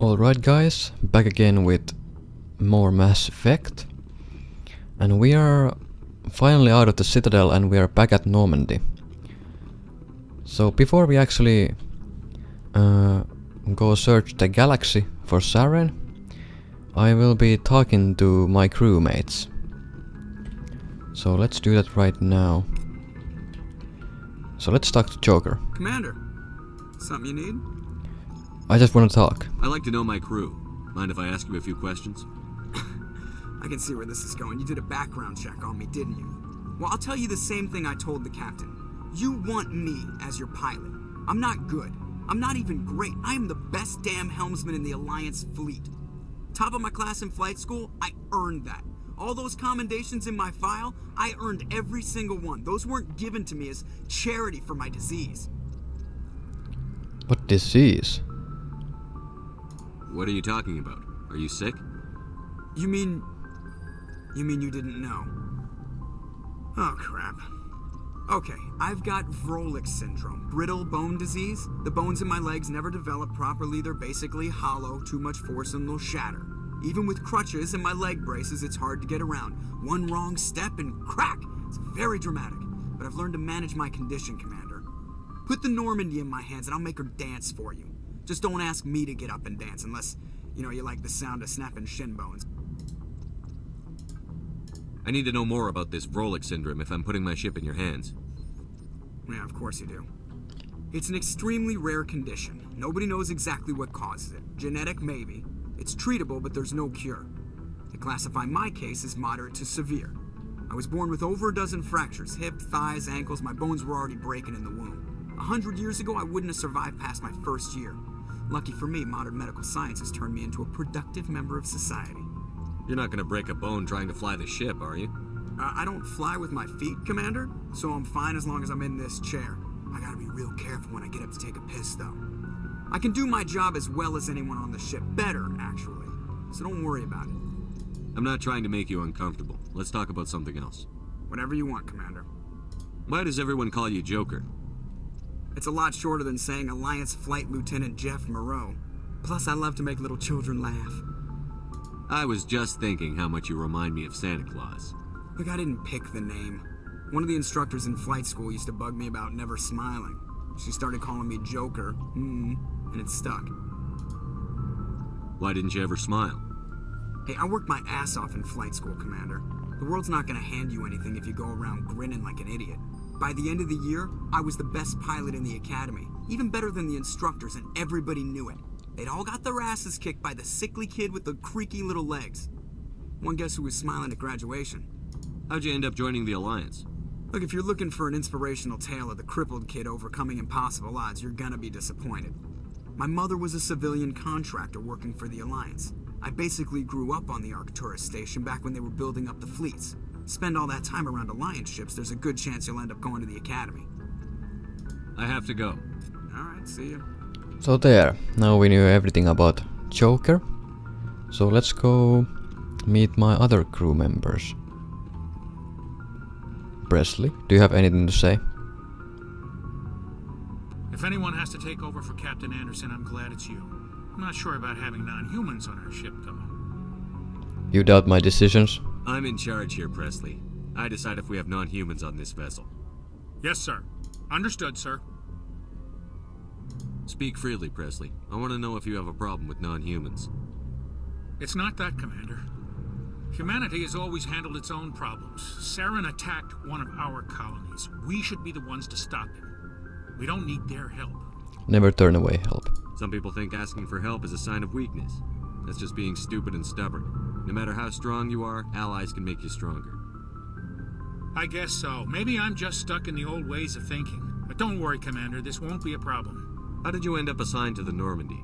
Alright guys, back again with more Mass Effect. And we are finally out of the Citadel and we are back at Normandy. So before we actually go search the galaxy for Saren, I will be talking to my crewmates. So let's do that right now. So let's talk to Joker. Commander, something you need? I just want to talk. I like to know my crew. Mind if I ask you a few questions? I can see where this is going. You did a background check on me, didn't you? Well, I'll tell you the same thing I told the captain. You want me as your pilot. I'm not good. I'm not even great. I am the best damn helmsman in the Alliance fleet. Top of my class in flight school, I earned that. All those commendations in my file, I earned every single one. Those weren't given to me as charity for my disease. What disease? What are you talking about? Are you sick? You mean you didn't know? Oh, crap. Okay, I've got Vrolik syndrome, brittle bone disease. The bones in my legs never develop properly. They're basically hollow, too much force and they'll shatter. Even with crutches and my leg braces, it's hard to get around. One wrong step and crack! It's very dramatic, but I've learned to manage my condition, Commander. Put the Normandy in my hands and I'll make her dance for you. Just don't ask me to get up and dance unless, you like the sound of snapping shin bones. I need to know more about this Vrolik syndrome if I'm putting my ship in your hands. Yeah, of course you do. It's an extremely rare condition. Nobody knows exactly what causes it. Genetic, maybe. It's treatable, but there's no cure. They classify my case as moderate to severe. I was born with over a dozen fractures, hip, thighs, ankles. My bones were already breaking in the womb. 100 years ago, I wouldn't have survived past my first year. Lucky for me, modern medical science has turned me into a productive member of society. You're not gonna break a bone trying to fly the ship, are you? I don't fly with my feet, Commander, so I'm fine as long as I'm in this chair. I gotta be real careful when I get up to take a piss, though. I can do my job as well as anyone on the ship. Better, actually. So don't worry about it. I'm not trying to make you uncomfortable. Let's talk about something else. Whatever you want, Commander. Why does everyone call you Joker? It's a lot shorter than saying Alliance Flight Lieutenant Jeff Moreau. Plus, I love to make little children laugh. I was just thinking how much you remind me of Santa Claus. Look, I didn't pick the name. One of the instructors in flight school used to bug me about never smiling. She started calling me Joker, and it stuck. Why didn't you ever smile? Hey, I worked my ass off in flight school, Commander. The world's not gonna hand you anything if you go around grinning like an idiot. By the end of the year, I was the best pilot in the academy, even better than the instructors, and everybody knew it. They'd all got their asses kicked by the sickly kid with the creaky little legs. One guess who was smiling at graduation? How'd you end up joining the Alliance? Look, if you're looking for an inspirational tale of the crippled kid overcoming impossible odds, you're gonna be disappointed. My mother was a civilian contractor working for the Alliance. I basically grew up on the Arcturus station back when they were building up the fleets. Spend all that time around Alliance ships, there's a good chance you'll end up going to the academy. I have to go. Alright, see ya. So there, now we knew everything about Joker. So let's go meet my other crew members. Presley, do you have anything to say? If anyone has to take over for Captain Anderson, I'm glad it's you. I'm not sure about having non-humans on our ship, though. You doubt my decisions? I'm in charge here, Presley. I decide if we have non-humans on this vessel. Yes, sir. Understood, sir. Speak freely, Presley. I want to know if you have a problem with non-humans. It's not that, Commander. Humanity has always handled its own problems. Saren attacked one of our colonies. We should be the ones to stop him. We don't need their help. Never turn away help. Some people think asking for help is a sign of weakness. That's just being stupid and stubborn. No matter how strong you are, allies can make you stronger. I guess so. Maybe I'm just stuck in the old ways of thinking. But don't worry, Commander. This won't be a problem. How did you end up assigned to the Normandy?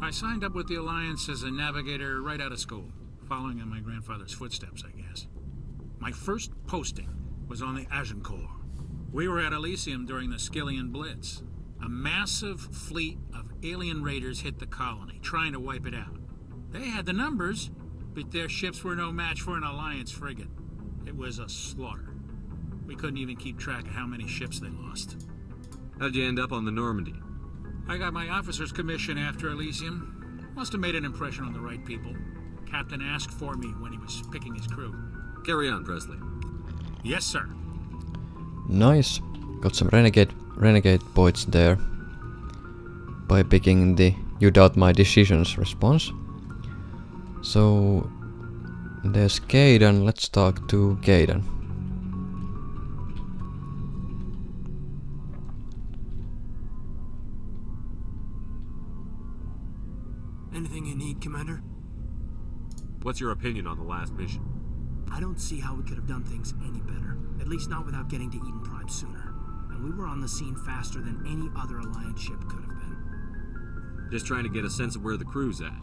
I signed up with the Alliance as a navigator right out of school, following in my grandfather's footsteps, I guess. My first posting was on the Agincourt. We were at Elysium during the Skillian Blitz. A massive fleet of alien raiders hit the colony, trying to wipe it out. They had the numbers, but their ships were no match for an Alliance frigate. It was a slaughter. We couldn't even keep track of how many ships they lost. How'd you end up on the Normandy? I got my officer's commission after Elysium. Must have made an impression on the right people. Captain asked for me when he was picking his crew. Carry on, Presley. Yes, sir. Nice. Got some renegade points there. By picking the "you doubt my decisions" response. So there's Caden. Let's talk to Caden. Anything you need, Commander? What's your opinion on the last mission? I don't see how we could have done things any better. At least not without getting to Eden Prime sooner. And we were on the scene faster than any other Alliance ship could have been. Just trying to get a sense of where the crew's at.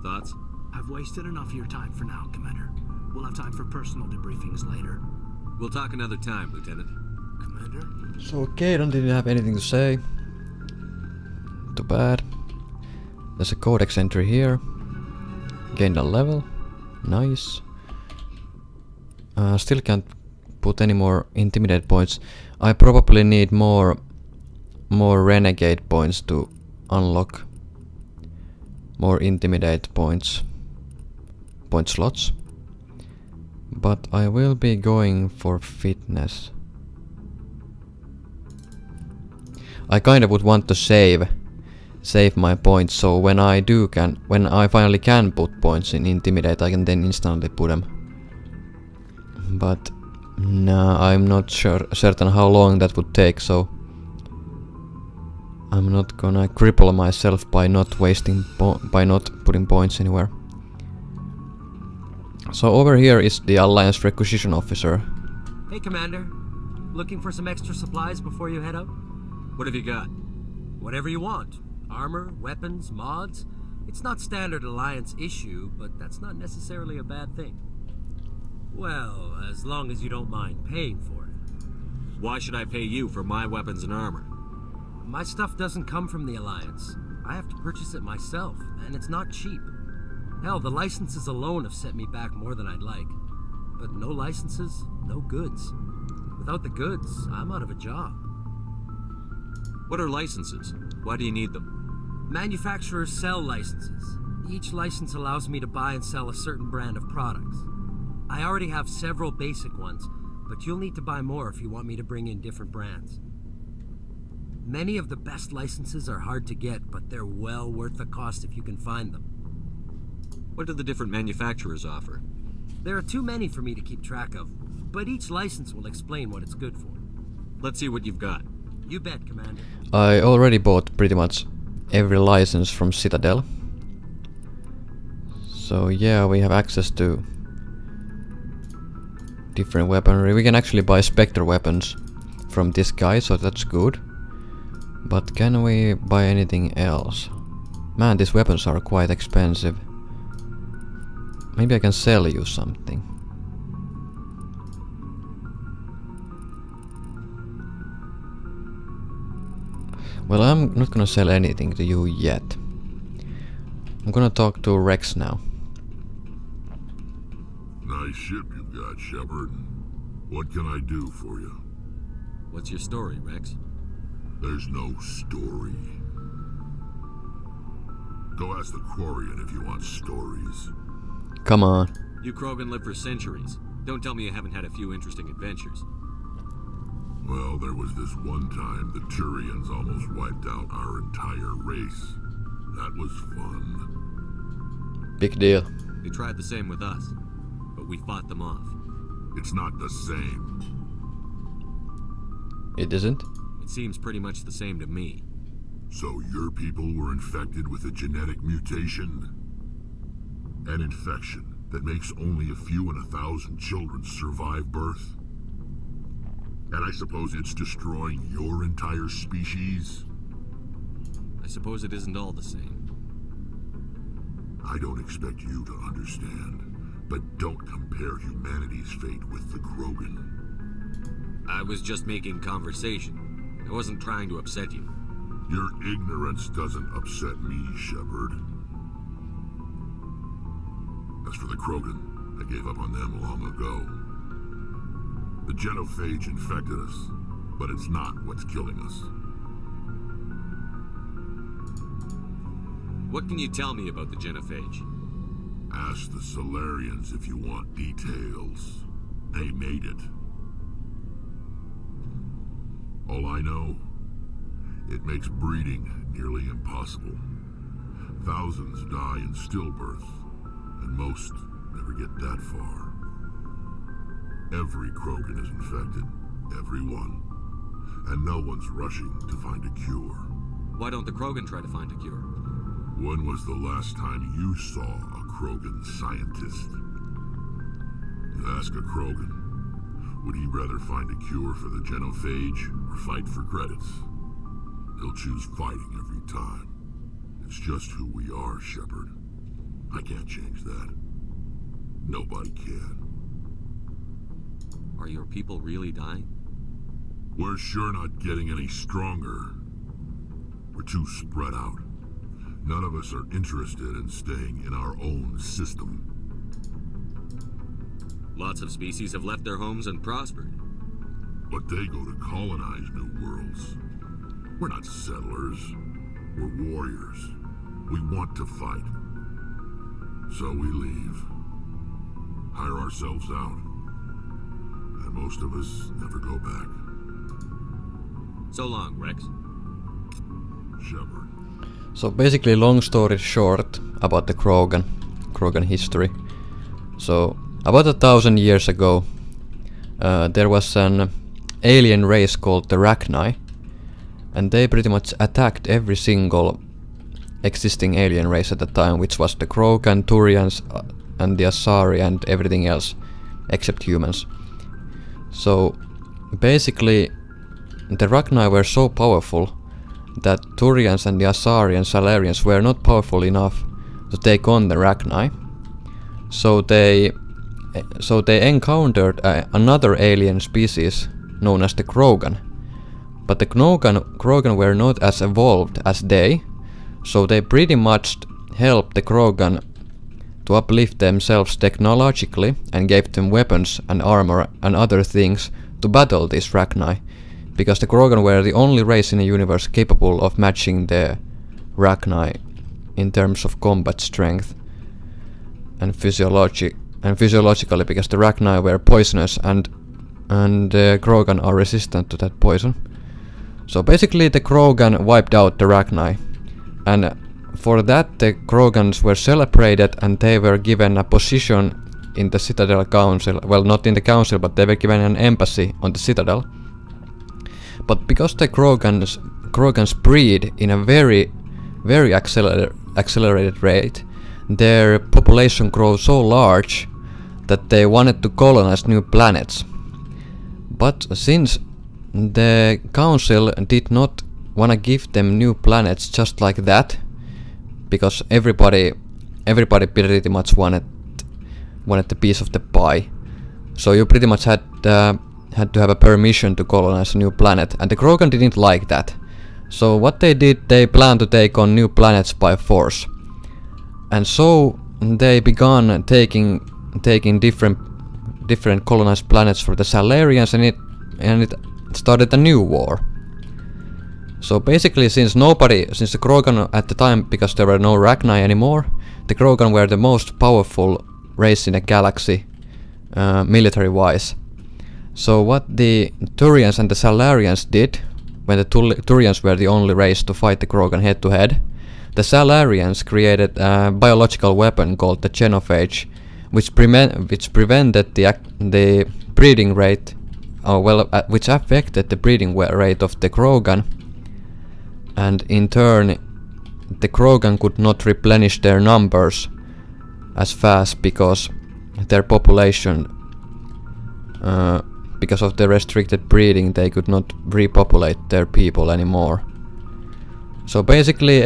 Thoughts? I've wasted enough of your time for now, Commander. We'll have time for personal debriefings later. We'll talk another time, Lieutenant. Commander? So Caden didn't have anything to say. Too bad. There's a codex entry here. Gained a level. Nice. Still can't put any more intimidate points. I probably need more renegade points to unlock more intimidate point slots. But I will be going for fitness. I kind of would want to save my points, so when I finally can put points in intimidate, I can then instantly put them. But nah, I'm not certain how long that would take, so I'm not gonna cripple myself by not putting points anywhere. So over here is the Alliance Requisition Officer. Hey, Commander. Looking for some extra supplies before you head out? What have you got? Whatever you want. Armor, weapons, mods. It's not standard Alliance issue, but that's not necessarily a bad thing. Well, as long as you don't mind paying for it. Why should I pay you for my weapons and armor? My stuff doesn't come from the Alliance. I have to purchase it myself, and it's not cheap. Hell, the licenses alone have set me back more than I'd like. But no licenses, no goods. Without the goods, I'm out of a job. What are licenses? Why do you need them? Manufacturers sell licenses. Each license allows me to buy and sell a certain brand of products. I already have several basic ones, but you'll need to buy more if you want me to bring in different brands. Many of the best licenses are hard to get, but they're well worth the cost if you can find them. What do the different manufacturers offer? There are too many for me to keep track of, but each license will explain what it's good for. Let's see what you've got. You bet, Commander. I already bought pretty much every license from Citadel. So yeah, we have access to different weaponry. We can actually buy Spectre weapons from this guy, so that's good. But can we buy anything else? Man, these weapons are quite expensive. Maybe I can sell you something. Well, I'm not gonna sell anything to you yet. I'm gonna talk to Rex now. Nice ship you've got, Shepard. What can I do for you? What's your story, Rex? There's no story. Go ask the Quarian if you want stories. Come on. You Krogan lived for centuries. Don't tell me you haven't had a few interesting adventures. Well, there was this one time the Turians almost wiped out our entire race. That was fun. Big deal. They tried the same with us, but we fought them off. It's not the same. It isn't? It seems pretty much the same to me. So your people were infected with a genetic mutation? An infection that makes only a few in 1,000 children survive birth? And I suppose it's destroying your entire species? I suppose it isn't all the same. I don't expect you to understand, but don't compare humanity's fate with the Krogan. I was just making conversation. I wasn't trying to upset you. Your ignorance doesn't upset me, Shepard. As for the Krogan, I gave up on them long ago. The genophage infected us, but it's not what's killing us. What can you tell me about the genophage? Ask the Solarians if you want details. They made it. All I know, it makes breeding nearly impossible. Thousands die in stillbirth, and most never get that far. Every Krogan is infected, every one. And no one's rushing to find a cure. Why don't the Krogan try to find a cure? When was the last time you saw a Krogan scientist? You ask a Krogan, would he rather find a cure for the genophage or fight for credits? He'll choose fighting every time. It's just who we are, Shepard. I can't change that. Nobody can. Are your people really dying? We're sure not getting any stronger. We're too spread out. None of us are interested in staying in our own system. Lots of species have left their homes and prospered. But they go to colonize new worlds. We're not settlers. We're warriors. We want to fight. So we leave. Hire ourselves out. And most of us never go back. So long, Rex. Shepard. So basically, long story short about the Krogan history. So about 1,000 years ago, there was an alien race called the Rachni, and they pretty much attacked every single existing alien race at the time, which was the Krogan, Turians, and the Asari, and everything else except humans. So basically, the Rachni were so powerful that Turians and the Asari and Salarians were not powerful enough to take on the Rachni. So they encountered another alien species known as the Krogan. But the Krogan were not as evolved as they, so they pretty much helped the Krogan to uplift themselves technologically and gave them weapons and armor and other things to battle these Rachni, because the Krogan were the only race in the universe capable of matching the Rachni in terms of combat strength and physiologically, because the Rachni were poisonous and the Krogan are resistant to that poison. So basically the Krogan wiped out the Rachni, and for that the Krogans were celebrated and they were given a position in the Citadel Council. Well, not in the council, but they were given an embassy on the Citadel. But because the Krogans breed in a very accelerated rate, their population grows so large that they wanted to colonize new planets. But since the council did not want to give them new planets just like that, because everybody pretty much wanted the piece of the pie, so you pretty much had to have a permission to colonize a new planet, and the Krogan didn't like that. So what they did, they planned to take on new planets by force, and so they began taking different colonized planets for the Salarians, and it started a new war. So basically, since the Krogan at the time, because there were no Rachni anymore, the Krogan were the most powerful race in the galaxy, military-wise. So what the Turians and the Salarians did, when the Turians were the only race to fight the Krogan head-to-head, the Salarians created a biological weapon called the genophage, which prevented the breeding rate, which affected the breeding rate of the Krogan, and in turn the Krogan could not replenish their numbers as fast because their population, because of the restricted breeding, they could not repopulate their people anymore. So basically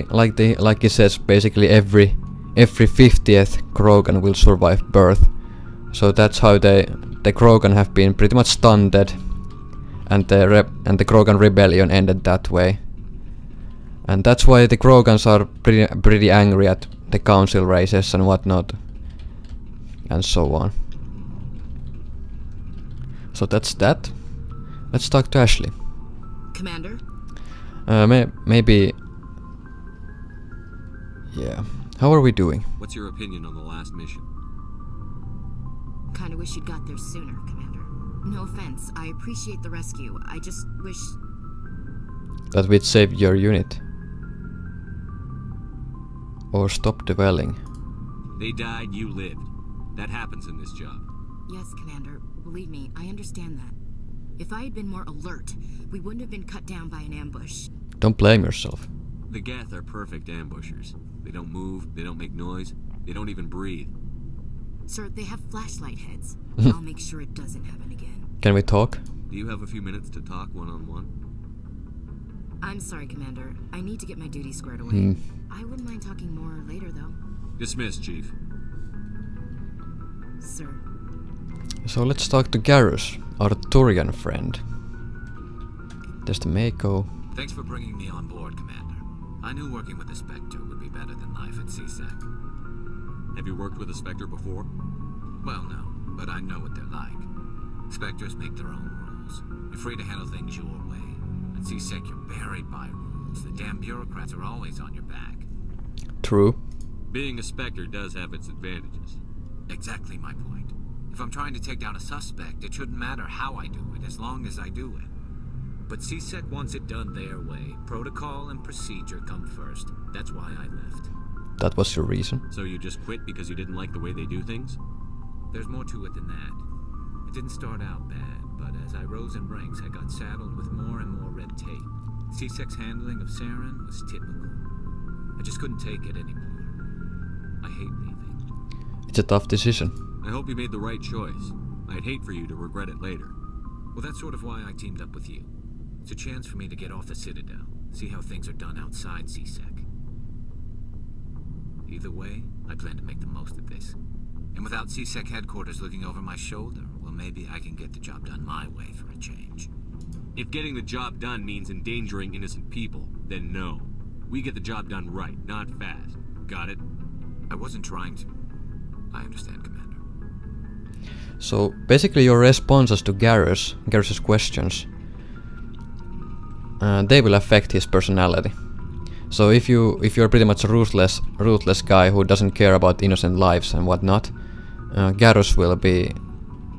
like it says, basically every 50th Krogan will survive birth. So that's how the Krogan have been pretty much stunted, and the Krogan rebellion ended that way. And that's why the Krogans are pretty angry at the council races and whatnot, and so on. So that's that. Let's talk to Ashley. Commander? Maybe Yeah. How are we doing? What's your opinion on the last mission? Kinda wish you'd got there sooner, Commander. No offense, I appreciate the rescue. I just wish... That we'd saved your unit. Or stop dwelling. They died, you lived. That happens in this job. Yes, Commander. Believe me, I understand that. If I had been more alert, we wouldn't have been cut down by an ambush. Don't blame yourself. The Geth are perfect ambushers. They don't move, they don't make noise, they don't even breathe. Sir, they have flashlight heads. I'll make sure it doesn't happen again. Can we talk? Do you have a few minutes to talk one-on-one? I'm sorry, Commander. I need to get my duty squared away. I wouldn't mind talking more later, though. Dismissed, Chief. Sir. So let's talk to Garrus, our Turian friend. There's the Mako. Thanks for bringing me on board, Commander. I knew working with the Spectre would be better than life at CSEC. Have you worked with a Spectre before? Well, no, but I know what they're like. Spectres make their own rules. You're free to handle things your way. At CSEC, you're buried by rules. The damn bureaucrats are always on your back. True. Being a Spectre does have its advantages. Exactly my point. If I'm trying to take down a suspect, it shouldn't matter how I do it, as long as I do it. But CSEC wants it done their way. Protocol and procedure come first. That's why I left. That was your reason. So you just quit because you didn't like the way they do things? There's more to it than that. It didn't start out bad, but as I rose in ranks, I got saddled with more and more red tape. CSEC's handling of Saren was typical. I just couldn't take it anymore. I hate leaving. It's a tough decision. I hope you made the right choice. I'd hate for you to regret it later. Well, that's sort of why I teamed up with you. It's a chance for me to get off the Citadel, see how things are done outside CSEC. Either way, I plan to make the most of this. And without CSEC headquarters looking over my shoulder, well, maybe I can get the job done my way for a change. If getting the job done means endangering innocent people, then no. We get the job done right, not fast. Got it? I wasn't trying to. I understand, Commander. So basically your responses to Garrus's questions, they will affect his personality. So if you're pretty much a ruthless guy who doesn't care about innocent lives and whatnot, Garrus will be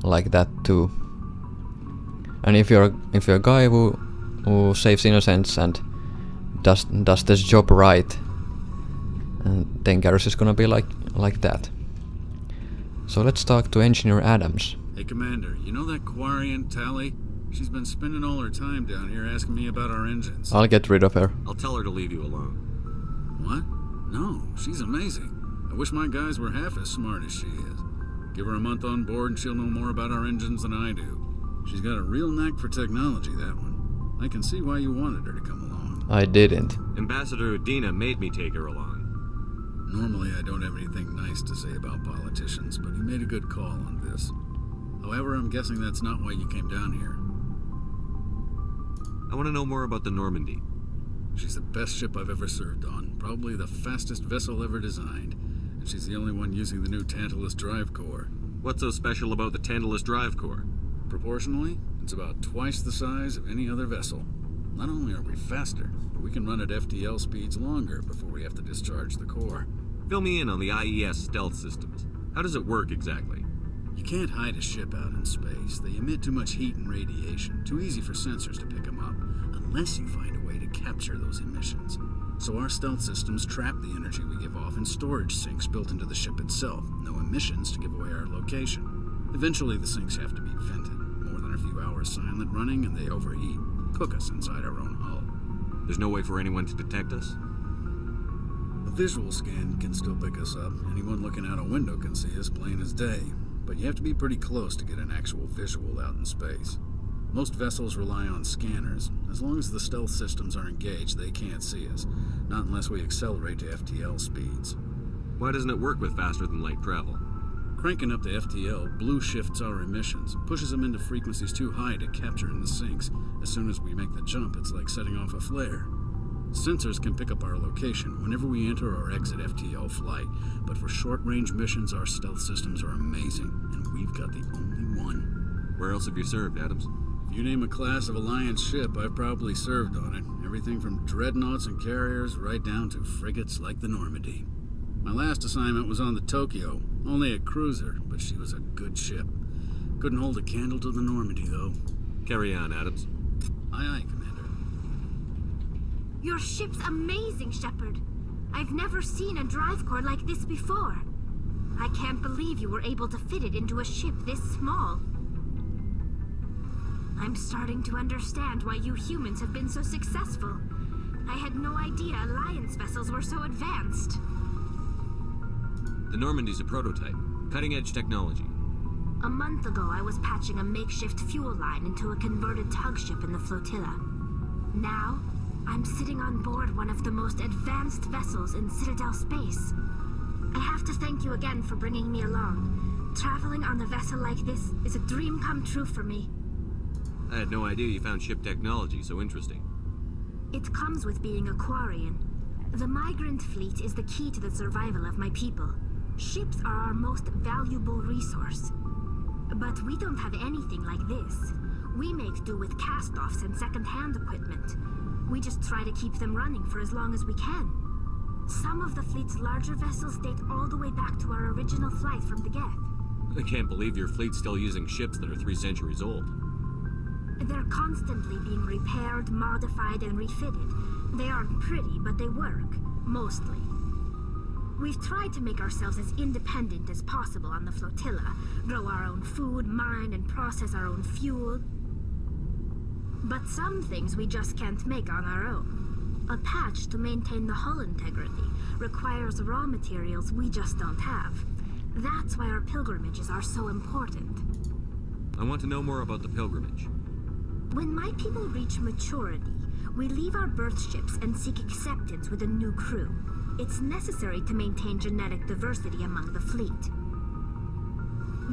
like that too. And if you're a guy who saves innocents and does this job right, then Garrus is gonna be like that. So let's talk to Engineer Adams. Hey, Commander, you know that Quarian Tally? She's been spending all her time down here asking me about our engines. I'll get rid of her. I'll tell her to leave you alone. What? No, she's amazing. I wish my guys were half as smart as she is. Give her a month on board and she'll know more about our engines than I do. She's got a real knack for technology, that one. I can see why you wanted her to come along. I didn't. Ambassador Udina made me take her along. Normally I don't have anything nice to say about politicians, but he made a good call on this. However, I'm guessing that's not why you came down here. I want to know more about the Normandy. She's the best ship I've ever served on, probably the fastest vessel ever designed, and she's the only one using the new Tantalus drive core. What's so special about the Tantalus drive core? Proportionally, it's about twice the size of any other vessel. Not only are we faster, but we can run at FTL speeds longer before we have to discharge the core. Fill me in on the IES stealth systems. How does it work exactly? You can't hide a ship out in space. They emit too much heat and radiation, too easy for sensors to pick them up, unless you find a way to capture those emissions. So our stealth systems trap the energy we give off in storage sinks built into the ship itself. No emissions to give away our location. Eventually the sinks have to be vented. More than a few hours silent running and they overheat. Cook us inside our own hull. There's no way for anyone to detect us? A visual scan can still pick us up. Anyone looking out a window can see us plain as day. But you have to be pretty close to get an actual visual out in space. Most vessels rely on scanners. As long as the stealth systems are engaged, they can't see us. Not unless we accelerate to FTL speeds. Why doesn't it work with faster than light travel? Cranking up to FTL blue shifts our emissions, pushes them into frequencies too high to capture in the sinks. As soon as we make the jump, it's like setting off a flare. Sensors can pick up our location whenever we enter or exit FTL flight, but for short-range missions, our stealth systems are amazing, and we've got the only one. Where else have you served, Adams? If you name a class of Alliance ship, I've probably served on it. Everything from dreadnoughts and carriers right down to frigates like the Normandy. My last assignment was on the Tokyo, only a cruiser, but she was a good ship. Couldn't hold a candle to the Normandy, though. Carry on, Adams. Aye, aye, Commander. Your ship's amazing, Shepard. I've never seen a drive core like this before. I can't believe you were able to fit it into a ship this small. I'm starting to understand why you humans have been so successful. I had no idea Alliance vessels were so advanced. The Normandy's a prototype. Cutting-edge technology. A month ago, I was patching a makeshift fuel line into a converted tug ship in the flotilla. Now, I'm sitting on board one of the most advanced vessels in Citadel space. I have to thank you again for bringing me along. Traveling on a vessel like this is a dream come true for me. I had no idea you found ship technology so interesting. It comes with being a Quarian. The migrant fleet is the key to the survival of my people. Ships are our most valuable resource. But we don't have anything like this. We make do with cast-offs and second-hand equipment. We just try to keep them running for as long as we can. Some of the fleet's larger vessels date all the way back to our original flight from the Geth. I can't believe your fleet's still using ships that are 3 centuries old. They're constantly being repaired, modified, and refitted. They aren't pretty, but they work. Mostly. We've tried to make ourselves as independent as possible on the flotilla, grow our own food, mine, and process our own fuel. But some things we just can't make on our own. A patch to maintain the hull integrity requires raw materials we just don't have. That's why our pilgrimages are so important. I want to know more about the pilgrimage. When my people reach maturity, we leave our birth ships and seek acceptance with a new crew. It's necessary to maintain genetic diversity among the fleet.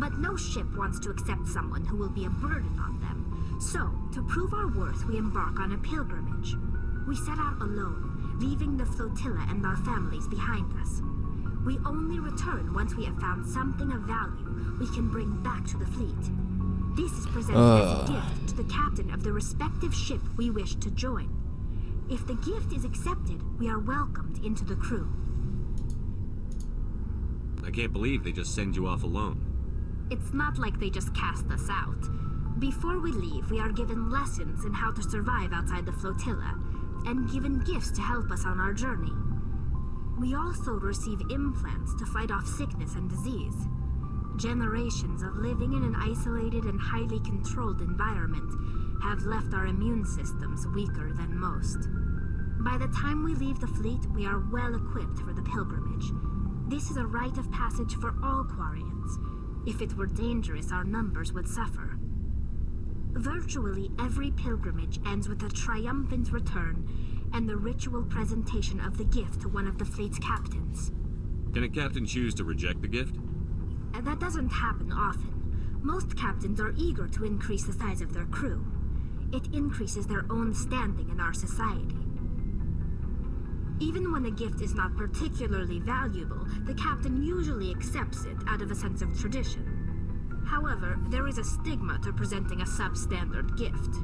But no ship wants to accept someone who will be a burden on them. So, to prove our worth, we embark on a pilgrimage. We set out alone, leaving the flotilla and our families behind us. We only return once we have found something of value we can bring back to the fleet. This is presented as a gift to the captain of the respective ship we wish to join. If the gift is accepted, we are welcomed into the crew. I can't believe they just send you off alone. It's not like they just cast us out. Before we leave, we are given lessons in how to survive outside the flotilla, and given gifts to help us on our journey. We also receive implants to fight off sickness and disease. Generations of living in an isolated and highly controlled environment have left our immune systems weaker than most. By the time we leave the fleet, we are well equipped for the pilgrimage. This is a rite of passage for all Quarians. If it were dangerous, our numbers would suffer. Virtually every pilgrimage ends with a triumphant return and the ritual presentation of the gift to one of the fleet's captains. Can a captain choose to reject the gift? That doesn't happen often. Most captains are eager to increase the size of their crew. It increases their own standing in our society. Even when a gift is not particularly valuable, the captain usually accepts it out of a sense of tradition. However, there is a stigma to presenting a substandard gift.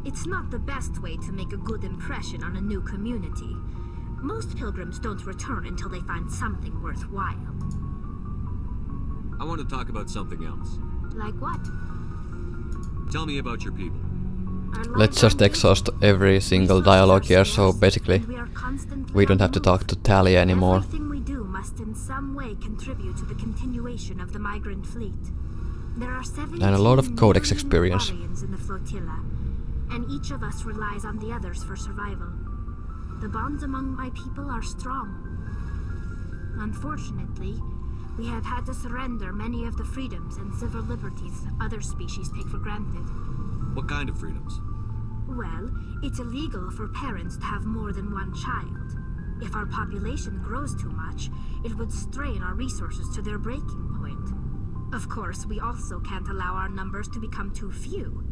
It's not the best way to make a good impression on a new community. Most pilgrims don't return until they find something worthwhile. I want to talk about something else. Like what? Tell me about your people. Let's just exhaust every single dialogue here, so basically we don't have to talk to Talia anymore. Everything we do must in some way contribute to the continuation of the migrant fleet. There are 17 And a lot of Codex experience. Quarians in the flotilla, and each of us relies on the others for survival. The bonds among my people are strong. Unfortunately, we have had to surrender many of the freedoms and civil liberties other species take for granted. What kind of freedoms? Well, it's illegal for parents to have more than one child. If our population grows too much, it would strain our resources to their breaking point. Of course, we also can't allow our numbers to become too few.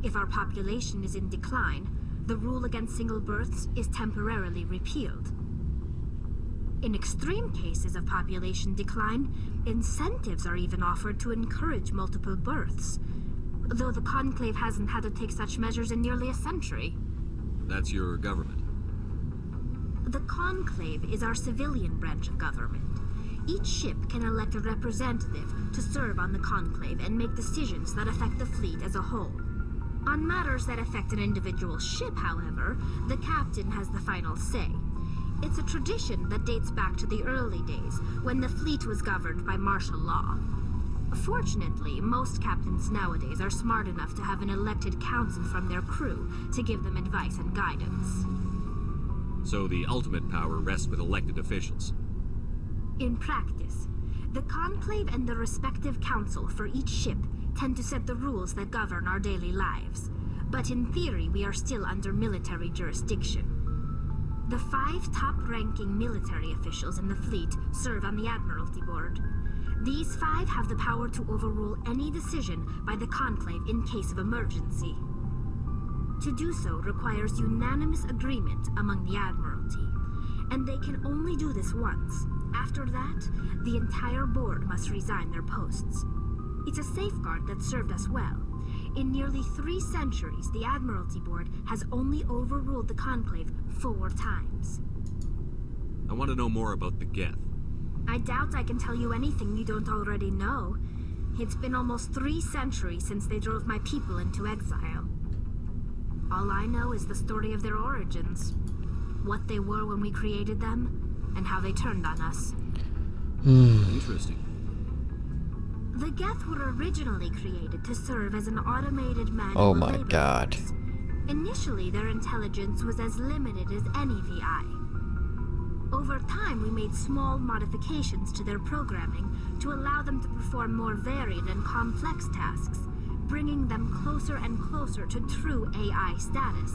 If our population is in decline, the rule against single births is temporarily repealed. In extreme cases of population decline, incentives are even offered to encourage multiple births, though the Conclave hasn't had to take such measures in nearly a century. That's your government. The Conclave is our civilian branch of government. Each ship can elect a representative to serve on the Conclave and make decisions that affect the fleet as a whole. On matters that affect an individual ship, however, the captain has the final say. It's a tradition that dates back to the early days, when the fleet was governed by martial law. Fortunately, most captains nowadays are smart enough to have an elected council from their crew to give them advice and guidance. So the ultimate power rests with elected officials. In practice, the Conclave and the respective council for each ship tend to set the rules that govern our daily lives. But in theory, we are still under military jurisdiction. The 5 top-ranking military officials in the fleet serve on the Admiralty Board. These 5 have the power to overrule any decision by the Conclave in case of emergency. To do so requires unanimous agreement among the Admiralty, and they can only do this once. After that, the entire board must resign their posts. It's a safeguard that served us well. In nearly 3 centuries, the Admiralty Board has only overruled the Conclave 4 times. I want to know more about the Geth. I doubt I can tell you anything you don't already know. It's been almost 3 centuries since they drove my people into exile. All I know is the story of their origins, what they were when we created them, and how they turned on us. Interesting. The Geth were originally created to serve as an automated manual Oh my labor god. force. Initially, their intelligence was as limited as any VI. Over time, we made small modifications to their programming to allow them to perform more varied and complex tasks, bringing them closer and closer to true AI status.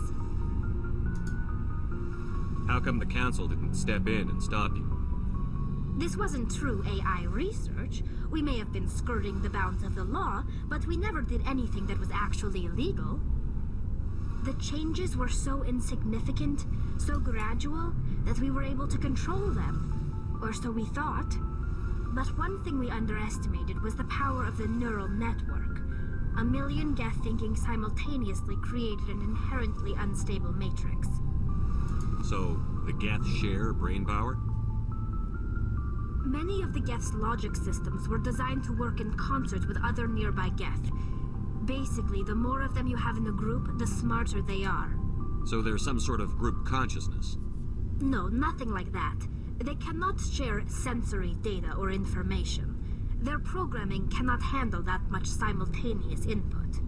How come the council didn't step in and stop you? This wasn't true AI research. We may have been skirting the bounds of the law, but we never did anything that was actually illegal. The changes were so insignificant, so gradual, that we were able to control them. Or so we thought. But one thing we underestimated was the power of the neural network. 1 million Geth thinking simultaneously created an inherently unstable matrix. So, the Geth share brain power? Many of the Geth's logic systems were designed to work in concert with other nearby Geth. Basically, the more of them you have in the group, the smarter they are. So there's some sort of group consciousness? No, nothing like that. They cannot share sensory data or information. Their programming cannot handle that much simultaneous input.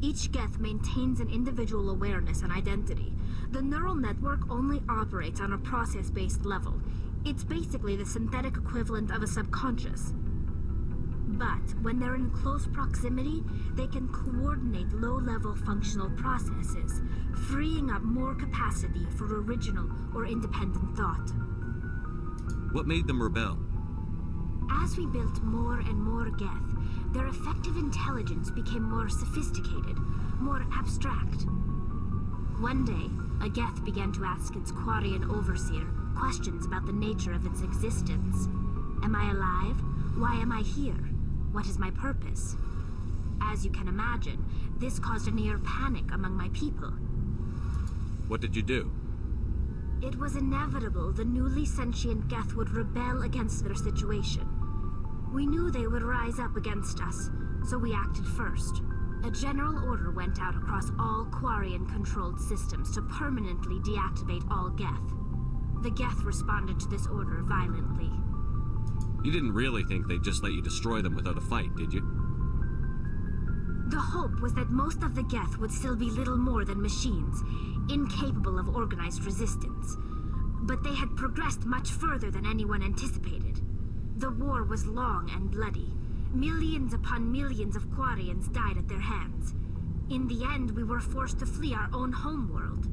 Each Geth maintains an individual awareness and identity. The neural network only operates on a process-based level. It's basically the synthetic equivalent of a subconscious. But when they're in close proximity, they can coordinate low-level functional processes, freeing up more capacity for original or independent thought. What made them rebel? As we built more and more Geth, their effective intelligence became more sophisticated, more abstract. One day, a Geth began to ask its Quarian overseer questions about the nature of its existence. Am I alive? Why am I here? What is my purpose? As you can imagine, this caused a near panic among my people. What did you do? It was inevitable the newly sentient Geth would rebel against their situation. We knew they would rise up against us, so we acted first. A general order went out across all Quarian-controlled systems to permanently deactivate all Geth. The Geth responded to this order violently. You didn't really think they'd just let you destroy them without a fight, did you? The hope was that most of the Geth would still be little more than machines, incapable of organized resistance. But they had progressed much further than anyone anticipated. The war was long and bloody. Millions upon millions of Quarians died at their hands. In the end, we were forced to flee our own homeworld.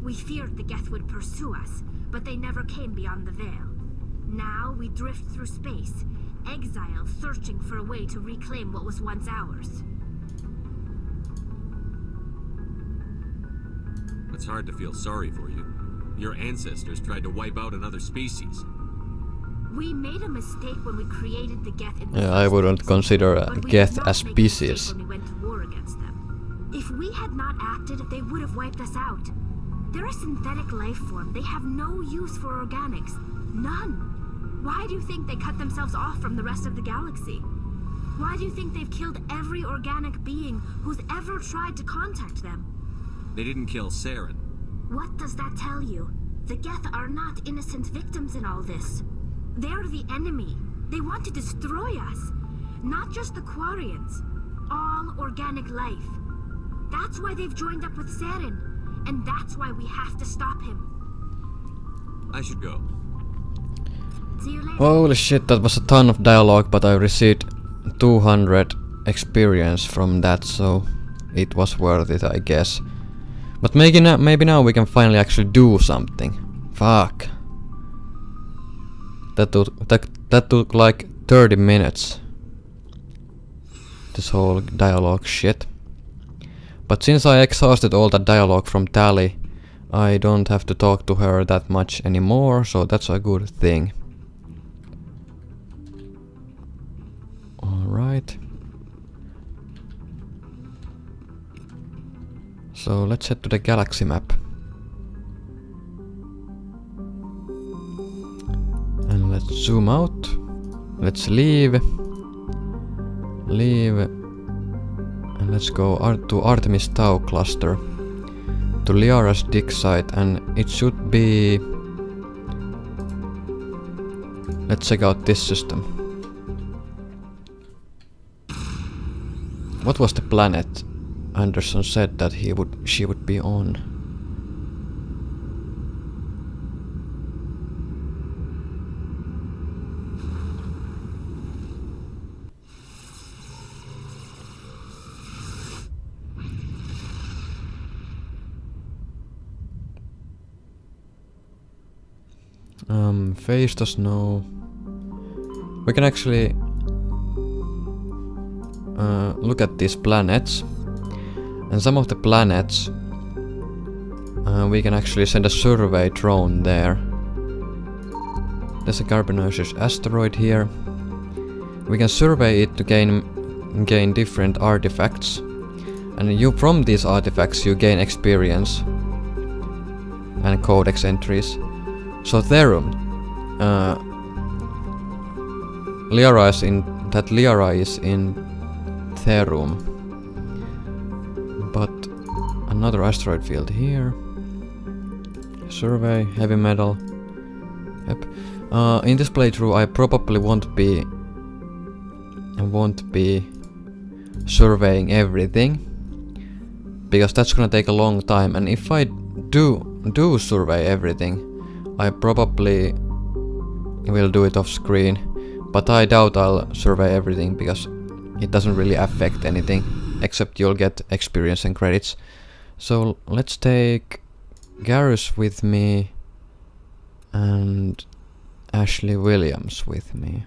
We feared the Geth would pursue us, but they never came beyond the Veil. Now we drift through space, exile, searching for a way to reclaim what was once ours. It's hard to feel sorry for you. Your ancestors tried to wipe out another species. We made a mistake when we created the Geth in the Yeah, I wouldn't consider a but we Geth did not as make a mistake species. when we went to war against them. If we had not acted, they would have wiped us out. They're a synthetic life form. They have no use for organics. None. Why do you think they cut themselves off from the rest of the galaxy? Why do you think they've killed every organic being who's ever tried to contact them? They didn't kill Saren. What does that tell you? The Geth are not innocent victims in all this. They're the enemy. They want to destroy us. Not just the Quarians. All organic life. That's why they've joined up with Saren. And that's why we have to stop him. I should go. See you later. Holy shit, that was a ton of dialogue, but I received 200 experience from that, so it was worth it, I guess. But maybe now we can finally actually do something. Fuck. That took like 30 minutes. This whole dialogue shit. But since I exhausted all that dialogue from Tally, I don't have to talk to her that much anymore, so that's a good thing. Alright. So let's head to the galaxy map. And let's zoom out. Let's leave. And let's go to Artemis Tau cluster. To Liara's dig site, and it should be... Let's check out this system. What was the planet Anderson said that she would be on? Phase does know. We can actually look at these planets, and some of the planets we can actually send a survey drone there. There's a carbonaceous asteroid here. We can survey it to gain different artifacts, and from these artifacts you gain experience and codex entries. So Therum, Liara is in Therum, but another asteroid field here. Survey, heavy metal. Yep. In this playthrough, I probably won't be surveying everything, because that's gonna take a long time. And if I do survey everything, I probably will do it off screen, but I doubt I'll survey everything because it doesn't really affect anything, except you'll get experience and credits. So let's take Garrus with me and Ashley Williams with me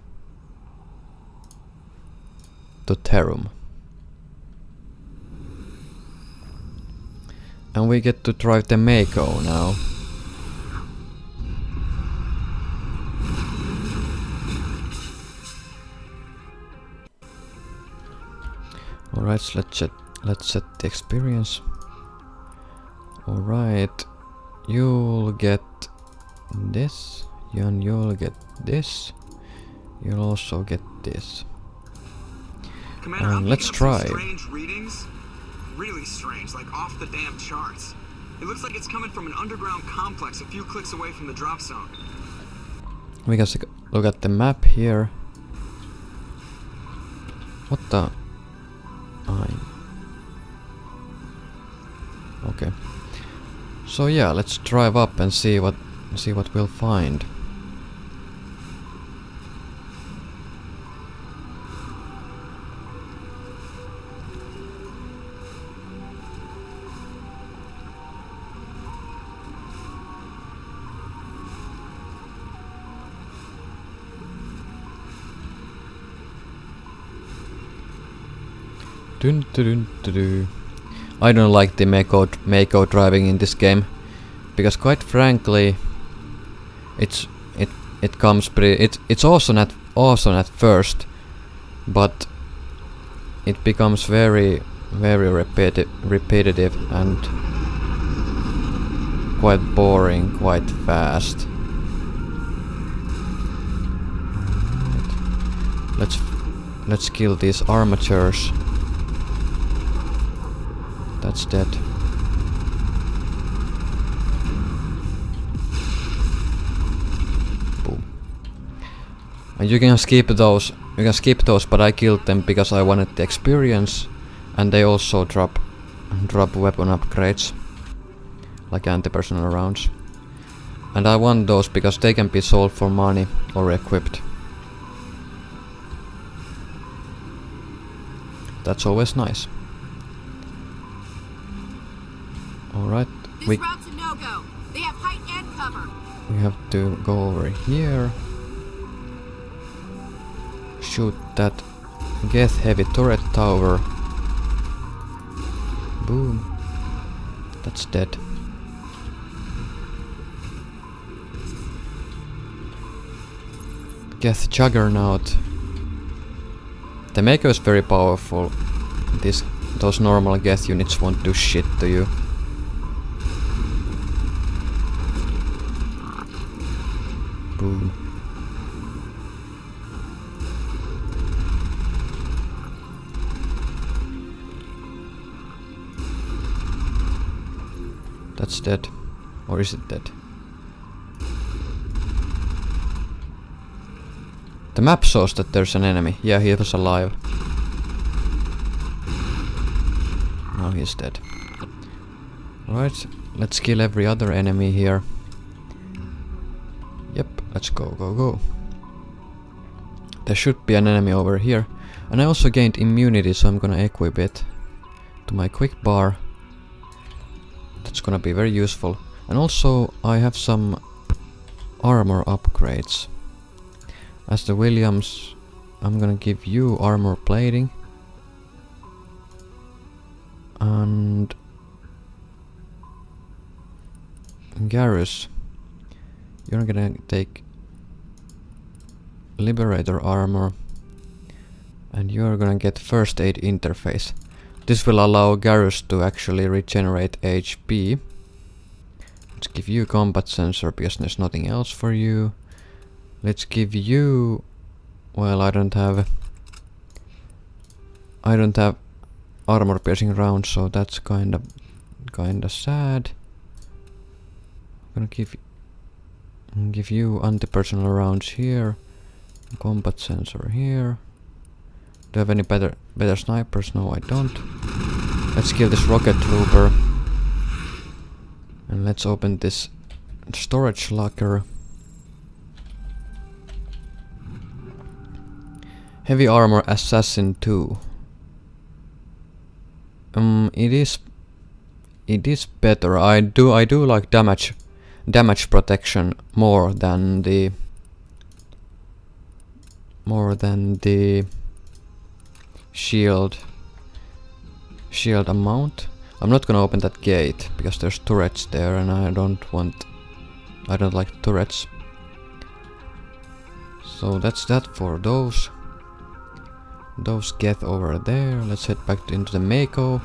to Therum. And we get to drive the Mako now. Alright, so let's set the experience. Alright, you'll get this, and you'll get this. You'll also get this. Commander, and let's drive. Strange readings. Really strange, like off the damn charts. It looks like it's coming from an underground complex a few clicks away from the drop zone. We can look at the map here. What the? Okay. So yeah, let's drive up and see what we'll find. Dun, dun, dun, dun, dun. I don't like the Mako driving in this game, because quite frankly, it's awesome at first, but it becomes very very repetitive and quite boring, quite fast. Right. Let's kill these armatures. That's dead. Boom. And you can skip those. You can skip those, but I killed them because I wanted the experience, and they also drop weapon upgrades, like anti-personnel rounds. And I want those because they can be sold for money or equipped. That's always nice. Alright, This route's a no-go. They have height and cover. we have to go over here. Shoot that Geth heavy turret tower. Boom. That's dead. Geth Juggernaut. The Mako is very powerful. Those normal Geth units won't do shit to you. Boom. That's dead. Or is it dead? The map shows that there's an enemy. Yeah, he was alive. Now he's dead. Alright, let's kill every other enemy here. Yep, let's go. There should be an enemy over here. And I also gained immunity, so I'm gonna equip it to my quick bar. That's gonna be very useful. And also I have some armor upgrades. As the Williams, I'm gonna give you armor plating. And Garrus, you're gonna take Liberator armor. And you're gonna get first aid interface. This will allow Garrus to actually regenerate HP. Let's give you combat sensor because there's nothing else for you. Let's give you... well, I don't have armor piercing rounds, so that's kinda sad. I'm gonna give you anti-personnel rounds here. Combat sensor here. Do I have any better snipers? No, I don't. Let's kill this rocket trooper. And let's open this storage locker. Heavy armor assassin 2. It is better. I do like damage protection more than the shield amount. I'm not gonna open that gate because there's turrets there and I don't like turrets. So that's that for those Geth over there. Let's head back into the Mako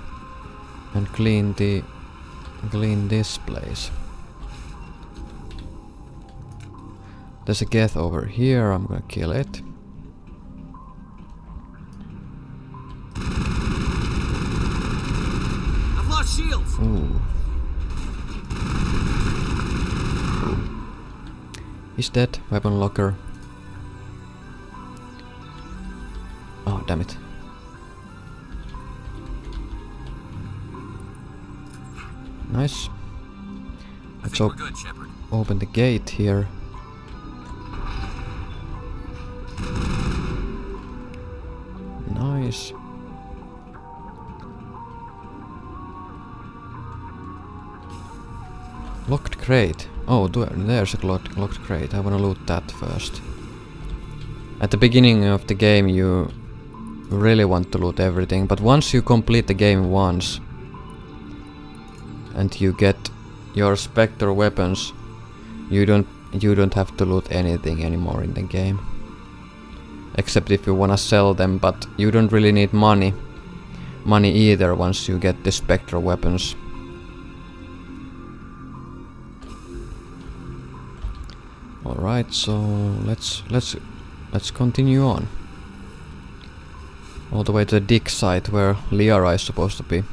and clean this place. There's a Geth over here, I'm gonna kill it. I've lost shields. Ooh. He's dead. Weapon locker. Oh, damn it. Nice. Let's open the gate here. Nice. Locked crate. Oh, there's a locked crate. I wanna loot that first. At the beginning of the game you really want to loot everything, but once you complete the game once and you get your Spectre weapons, you don't have to loot anything anymore in the game. Except if you wanna sell them, but you don't really need money. money either once you get the spectral weapons. All right, so let's continue on. All the way to the dig site where Liara is supposed to be.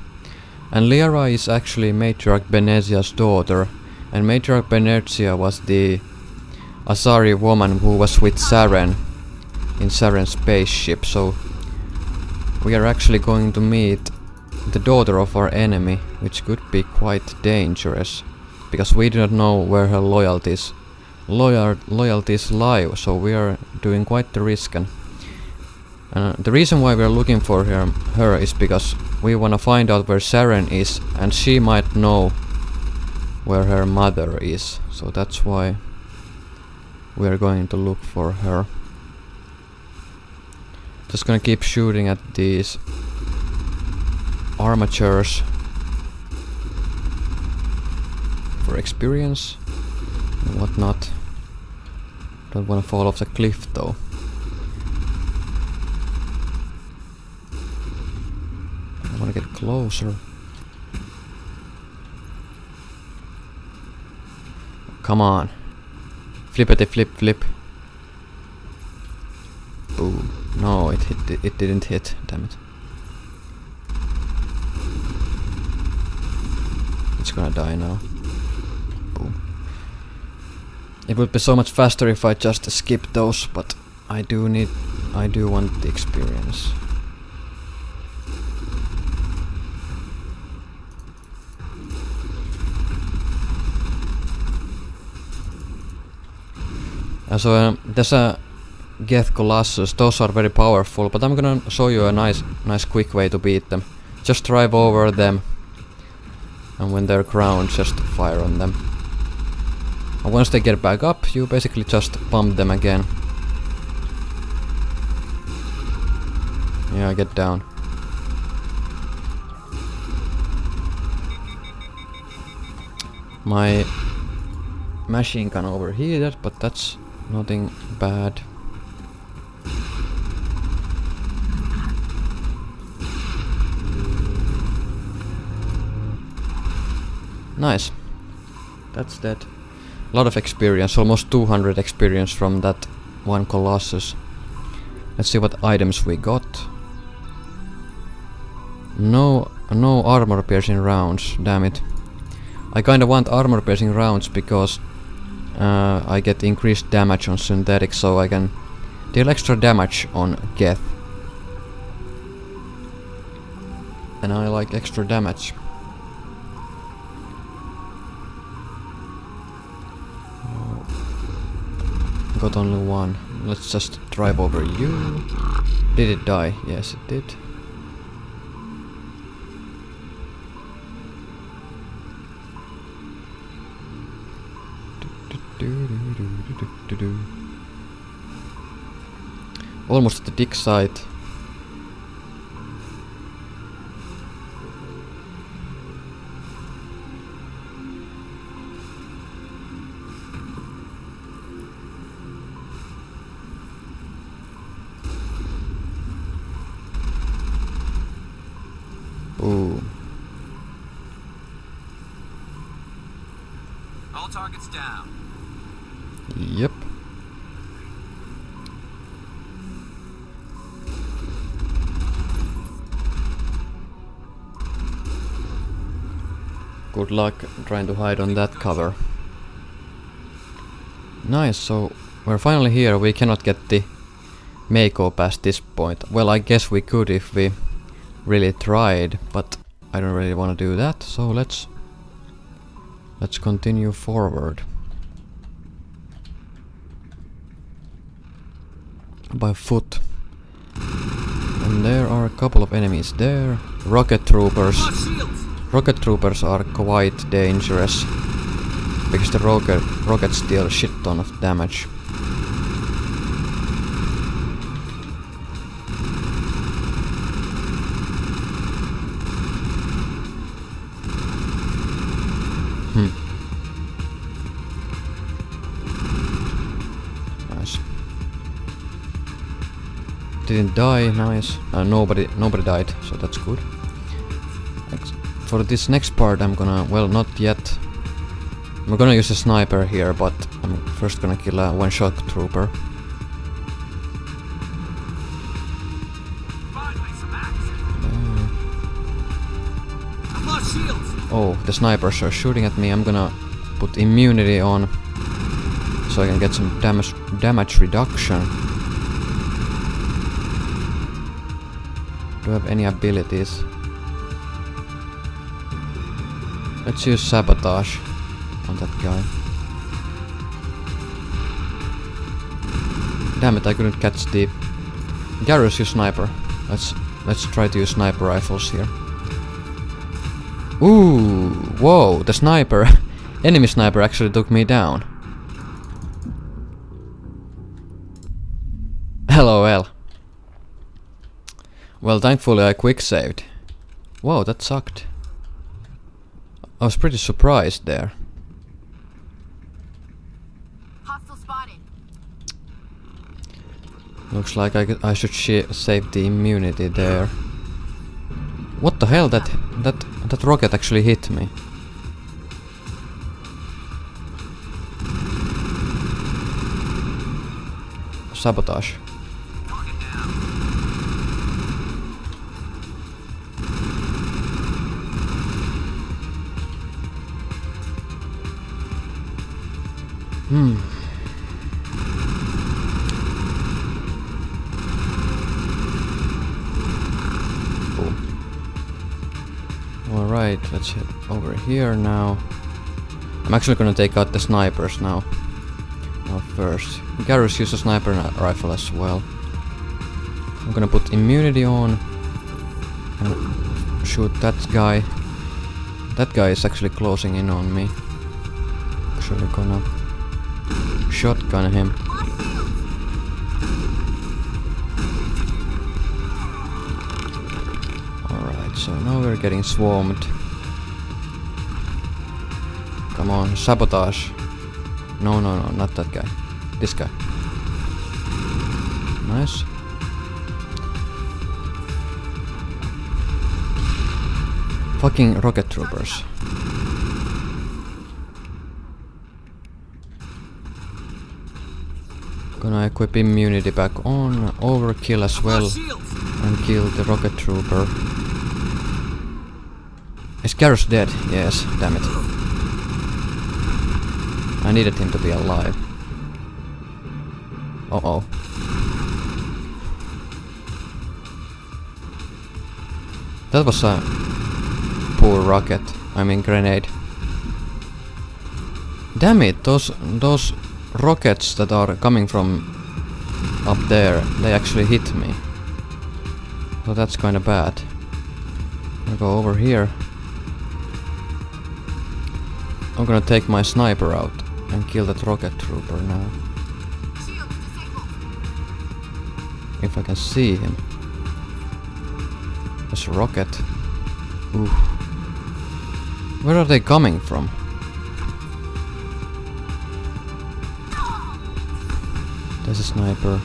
And Liara is actually Matriarch Benezia's daughter, and Matriarch Benezia was the Asari woman who was with Saren in Saren's spaceship, so we are actually going to meet the daughter of our enemy, which could be quite dangerous, because we do not know where her loyalties lie, so we are doing quite the risk. And the reason why we are looking for her is because we want to find out where Saren is, and she might know where her mother is, so that's why we are going to look for her. Just gonna keep shooting at these armatures for experience and whatnot. Don't wanna fall off the cliff though. I wanna get closer. Come on. Flippity flip flip. Boom. No, it didn't hit, damn it. It's gonna die now. Boom. It would be so much faster if I just skip those, but I do want the experience. So there's a Geth Colossus, those are very powerful, but I'm gonna show you a nice quick way to beat them. Just drive over them, and when they're ground, just fire on them. And once they get back up, you basically just pump them again. Yeah, get down. My machine gun overheated, but that's nothing bad. Nice. That's that. A lot of experience, almost 200 experience from that one Colossus. Let's see what items we got. No armor piercing rounds, damn it. I kinda want armor piercing rounds because I get increased damage on synthetic, so I can deal extra damage on Geth. And I like extra damage. Got only one. Let's just drive over you. Did it die? Yes, it did. Almost at the dig site. Ooh. All targets down. Yep. Good luck trying to hide on that cover. Nice, so we're finally here. We cannot get the Mako past this point. Well, I guess we could if we really tried, but I don't really want to do that, so let's continue forward. By foot. And there are a couple of enemies there. Rocket troopers. Rocket troopers are quite dangerous because the rockets deal a shit ton of damage. Nice. Didn't die, nice. Nobody died, so that's good. For this next part I'm gonna, well, not yet. I'm gonna use a sniper here, but I'm first gonna kill a one shock trooper. Oh, the snipers are shooting at me. I'm gonna put immunity on so I can get some damage reduction. Do I have any abilities? Let's use sabotage on that guy. Damn it, I couldn't catch the Garrus, use sniper. Let's try to use sniper rifles here. Ooh, whoa, the sniper, enemy sniper actually took me down. LOL. Well, thankfully I quick saved. Whoa, that sucked. I was pretty surprised there. Hostile spotted. Looks like I should save the immunity there. What the hell? That rocket actually hit me. Sabotage. Alright, let's head over here now. I'm actually gonna take out the snipers now. First. Garrus used a sniper rifle as well. I'm gonna put immunity on and shoot that guy. That guy is actually closing in on me. Actually gonna shotgun him. Alright, so now we're getting swarmed. Come on, sabotage. No, not that guy. This guy. Nice. Fucking rocket troopers. Gonna equip immunity back on, overkill as well, and kill the rocket trooper. Is Garrus dead? Yes, damn it. I needed him to be alive. Uh-oh. That was a poor rocket. I mean grenade. Damn it, those rockets that are coming from up there, they actually hit me. So that's kinda bad. I'll go over here. I'm gonna take my sniper out and kill that rocket trooper now. If I can see him. There's a rocket. Ooh. Where are they coming from? There's a sniper.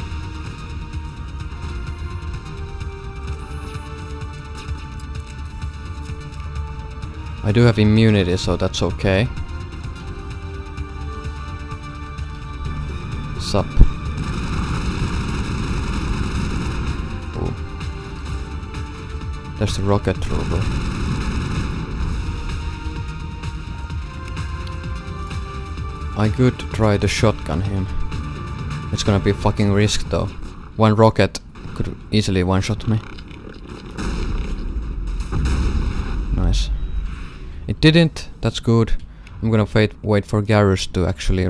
I do have immunity, so that's okay. Sup. Ooh. There's the rocket trooper. I could try to shotgun him. It's gonna be fucking risk though. One rocket could easily one-shot me. Nice. It didn't, that's good. I'm gonna wait for Garrus to actually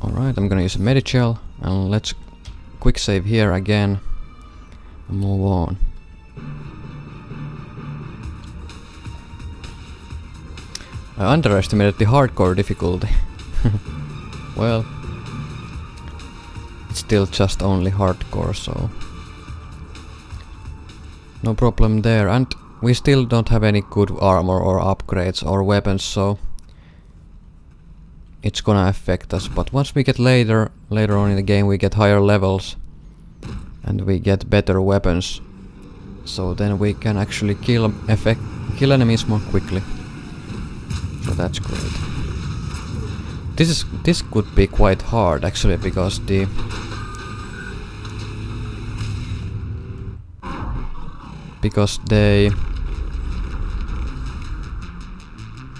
Alright, I'm gonna use a Medichel and let's quick save here again and move on. I underestimated the hardcore difficulty. Well, it's still just only hardcore, so no problem there. And we still don't have any good armor or upgrades or weapons, so it's gonna affect us. But once we get later on in the game, we get higher levels and we get better weapons. So then we can actually kill enemies more quickly. So that's great. This could be quite hard actually, because they.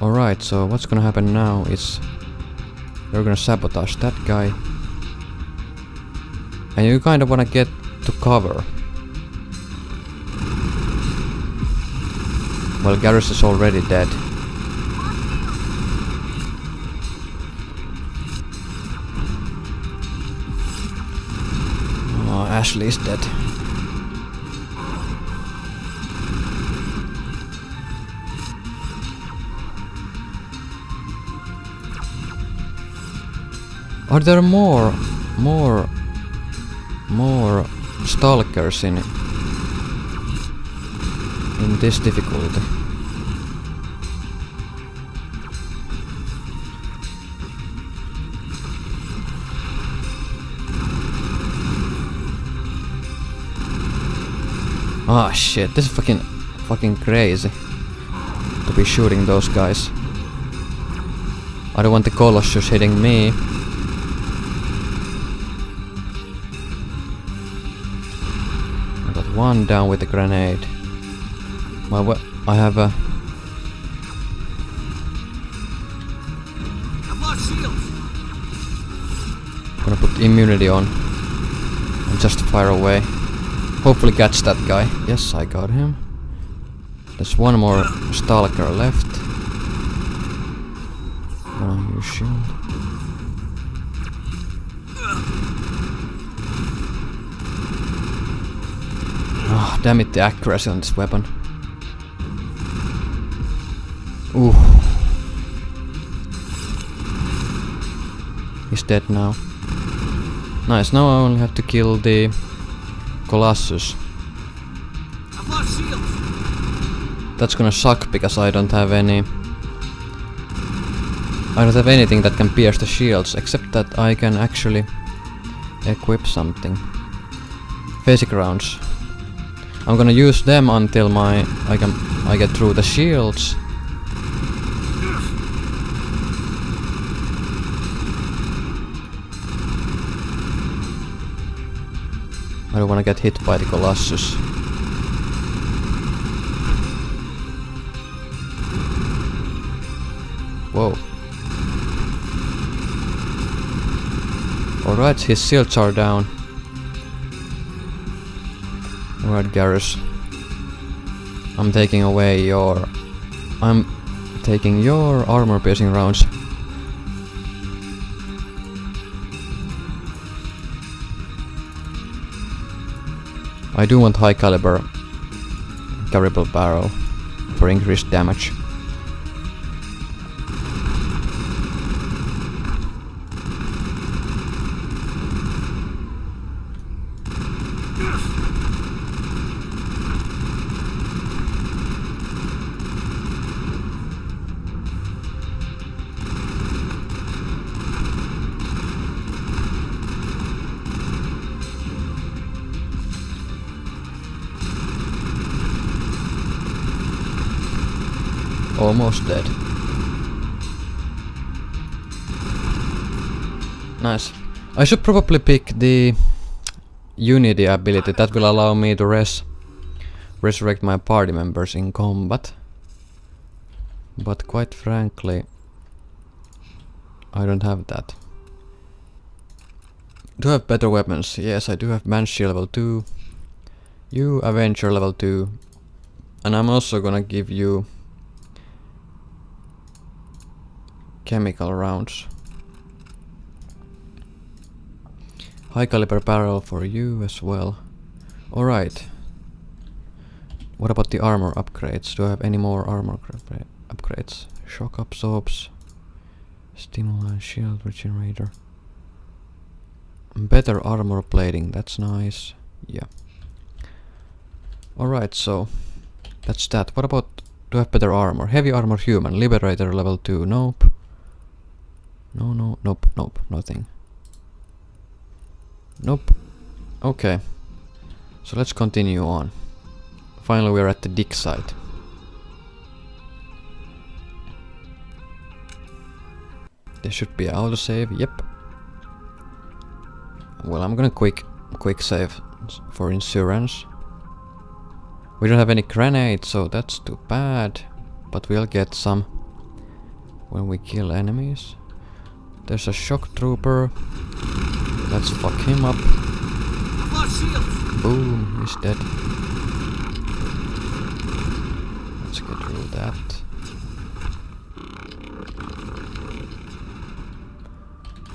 Alright, so what's gonna happen now is you're gonna sabotage that guy. And you kinda wanna get to cover. Well, Garrus is already dead. Oh, Ashley is dead. Are there more stalkers in this difficulty? Ah shit, this is fucking crazy to be shooting those guys. I don't want the Colossus hitting me. I got one down with a grenade. Well, I have a... I've lost shields. Gonna put immunity on and just fire away. Hopefully catch that guy. Yes, I got him. There's one more stalker left. Gonna use shield. Ah, damn it, the accuracy on this weapon. Ooh. He's dead now. Nice, now I only have to kill the Colossus. I've lost shields. That's gonna suck because I don't have any... I don't have anything that can pierce the shields, except that I can actually equip something. Phasic rounds. I'm gonna use them until I get through the shields. I don't wanna get hit by the Colossus. Whoa. Alright, his shields are down. Alright, Garrus. I'm taking your armor piercing rounds. I do want high caliber carryable barrel for increased damage. Almost dead. Nice. I should probably pick the Unity ability. That will allow me to resurrect my party members in combat. But quite frankly, I don't have that. Do I have better weapons? Yes, I do have Banshee level 2. You Avenger level 2. And I'm also gonna give you chemical rounds. High caliber barrel for you as well. Alright. What about the armor upgrades? Do I have any more armor upgrades? Shock absorbs. Stimuli, shield regenerator. Better armor plating, that's nice. Yeah. Alright, so that's that. What about, do I have better armor? Heavy armor human, liberator level 2, nope. Nope, nothing. Nope. Okay. So let's continue on. Finally we're at the dig site. There should be an autosave, yep. Well, I'm gonna quick save for insurance. We don't have any grenades, so that's too bad. But we'll get some when we kill enemies. There's a shock trooper. Let's fuck him up. Boom, he's dead. Let's get rid of that.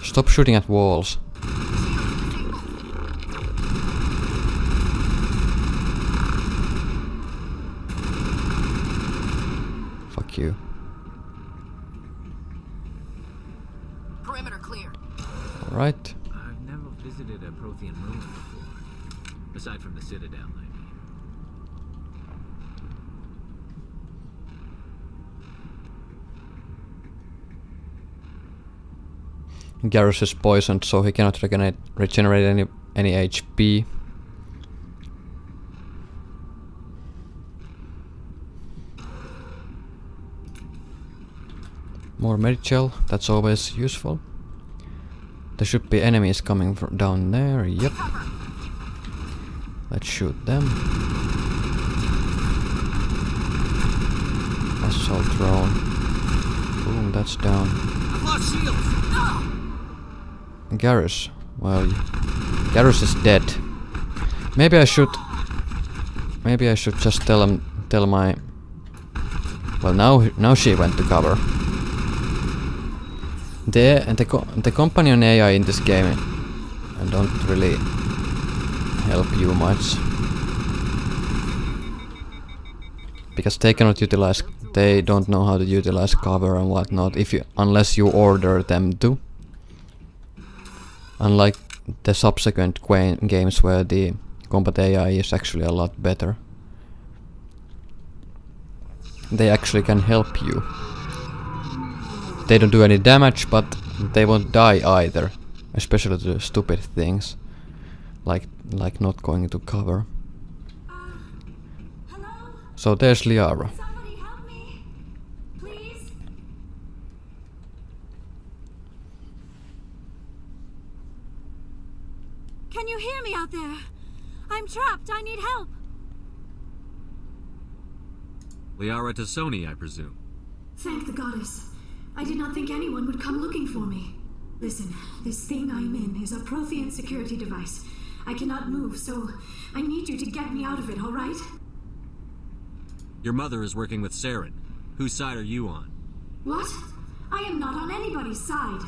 Stop shooting at walls. Fuck you. Perimeter clear. Alright. I've never visited a Prothean ruin before. Aside from the Citadel, I mean. Garrus is poisoned, so he cannot regenerate any HP. More Medgel, that's always useful. There should be enemies coming from down there, yep. Let's shoot them. Assault drone. Boom, that's down. Garrus. Well, Garrus is dead. Maybe I should just tell my. Well, now she went to cover. The companion AI in this game don't really help you much, because they cannot utilize. They don't know how to utilize cover and whatnot unless you order them to. Unlike the subsequent games where the combat AI is actually a lot better. They actually can help you. They don't do any damage, but they won't die either. Especially to stupid things. Like not going to cover. Hello? So there's Liara. Somebody help me. Please? Can you hear me out there? I'm trapped. I need help. Liara to Sony, I presume. Thank the goddess. I did not think anyone would come looking for me. Listen, this thing I'm in is a Prothean security device. I cannot move, so I need you to get me out of it, all right? Your mother is working with Saren. Whose side are you on? What? I am not on anybody's side.